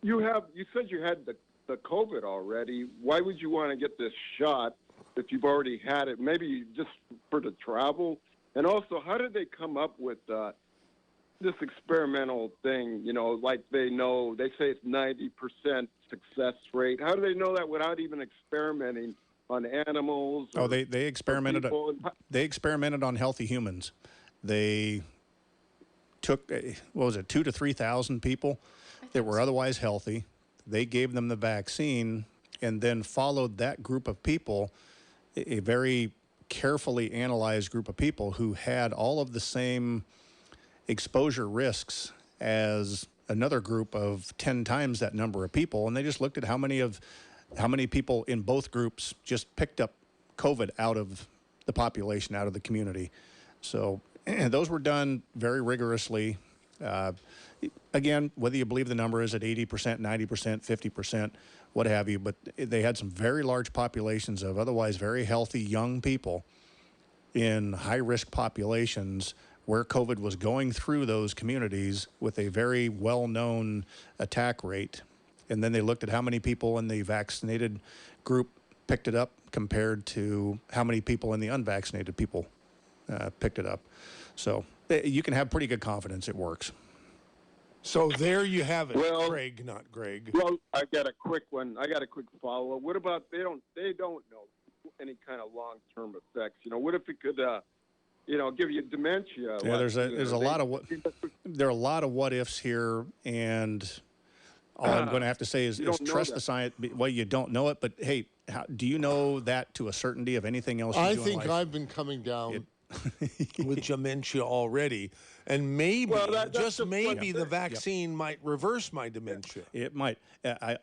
Speaker 12: you said you had the COVID already. Why would you want to get this shot if you've already had it? Maybe just for the travel? And also, how did they come up with this experimental thing, like they say it's 90% success rate. How do they know that without even experimenting on animals?
Speaker 3: Oh, they experimented. They experimented on healthy humans. They took 2,000 to 3,000 people that were otherwise healthy. They gave them the vaccine and then followed that group of people, a very carefully analyzed group of people who had all of the same exposure risks as another group of 10 times that number of people. And they just looked at how many people in both groups just picked up COVID out of the population, out of the community. So those were done very rigorously. Again, whether you believe the number is at 80%, 90%, 50%, what have you, but they had some very large populations of otherwise very healthy young people in high-risk populations where COVID was going through those communities with a very well-known attack rate. And then they looked at how many people in the vaccinated group picked it up compared to how many people in the unvaccinated people picked it up. So you can have pretty good confidence it works.
Speaker 1: So there you have it, Craig, not Greg.
Speaker 12: Well, I got a quick one. I got a quick follow-up. What about they don't know any kind of long-term effects? What if it could give you dementia?
Speaker 3: Yeah, there are a lot of what ifs here, and all I'm going to have to say is trust the science. Well, you don't know it, but hey, do you know that to a certainty of anything else?
Speaker 1: I think I've been coming down with dementia already, and maybe the vaccine might reverse my dementia.
Speaker 3: It might.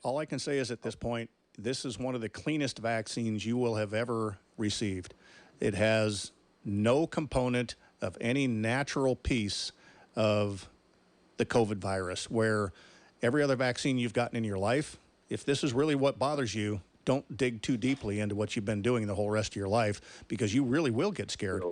Speaker 3: All I can say is at this point, this is one of the cleanest vaccines you will have ever received. It has no component of any natural piece of the COVID virus, where every other vaccine you've gotten in your life, if this is really what bothers you, don't dig too deeply into what you've been doing the whole rest of your life, because you really will get scared.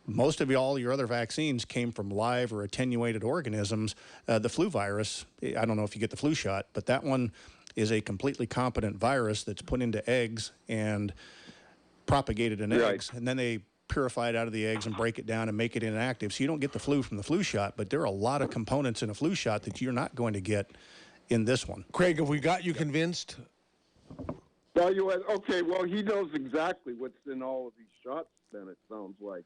Speaker 3: Most of all your other vaccines came from live or attenuated organisms. The flu virus, I don't know if you get the flu shot, but that one is a completely competent virus that's put into eggs and propagated in eggs, and then they purify it out of the eggs and break it down and make it inactive. So you don't get the flu from the flu shot, but there are a lot of components in a flu shot that you're not going to get in this one.
Speaker 1: Craig, have we got you convinced?
Speaker 12: Well, okay. Well, he knows exactly what's in all of these shots. Then it sounds like.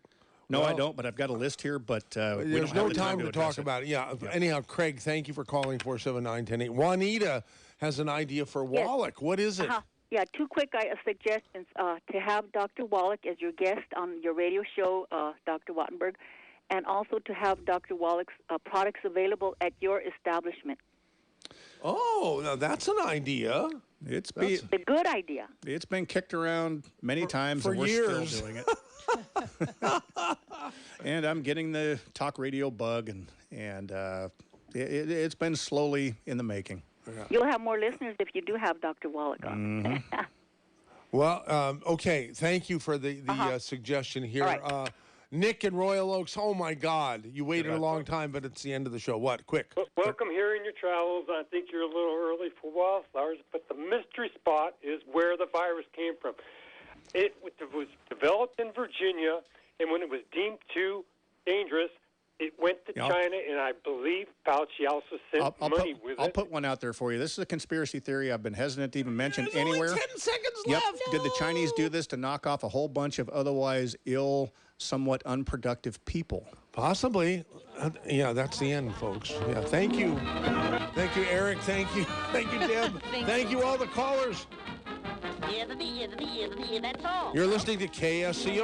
Speaker 3: No, I don't, but I've got a list here. But
Speaker 1: there's no time to talk about it. Yeah. Anyhow, Craig, thank you for calling 479-1080. Juanita has an idea for Wallach. What is it?
Speaker 18: Yeah, two quick suggestions. To have Dr. Wallach as your guest on your radio show, Dr. Wattenberg, and also to have Dr. Wallach's products available at your establishment.
Speaker 1: Oh, now that's an idea.
Speaker 3: It's
Speaker 18: a good idea.
Speaker 3: It's been kicked around many times,
Speaker 1: for
Speaker 3: and we're
Speaker 1: years.
Speaker 3: still doing it. And I'm getting the talk radio bug, and it's been slowly in the making.
Speaker 1: Yeah.
Speaker 18: You'll have more listeners if you do have Dr. Wallach on.
Speaker 3: Mm-hmm.
Speaker 1: Well, okay. Thank you for the suggestion here.
Speaker 18: Right.
Speaker 1: Nick in Royal Oaks, oh, my God. You waited a long time, but it's the end of the show. What? Quick.
Speaker 19: Welcome here in your travels. I think you're a little early for wildflowers, but the mystery spot is where the virus came from. It was developed in Virginia, and when it was deemed too dangerous, it went to China, and I believe Fauci also sent money with it.
Speaker 3: I'll put one out there for you. This is a conspiracy theory I've been hesitant to even mention anywhere.
Speaker 1: Only 10 seconds left.
Speaker 3: Did the Chinese do this to knock off a whole bunch of otherwise ill, somewhat unproductive people?
Speaker 1: Possibly. Yeah, that's the end, folks. Yeah, thank you. Thank you, Eric. Thank you. Thank you, Deb. Thank you, all the callers.
Speaker 20: That's all.
Speaker 1: You're listening to KSCO.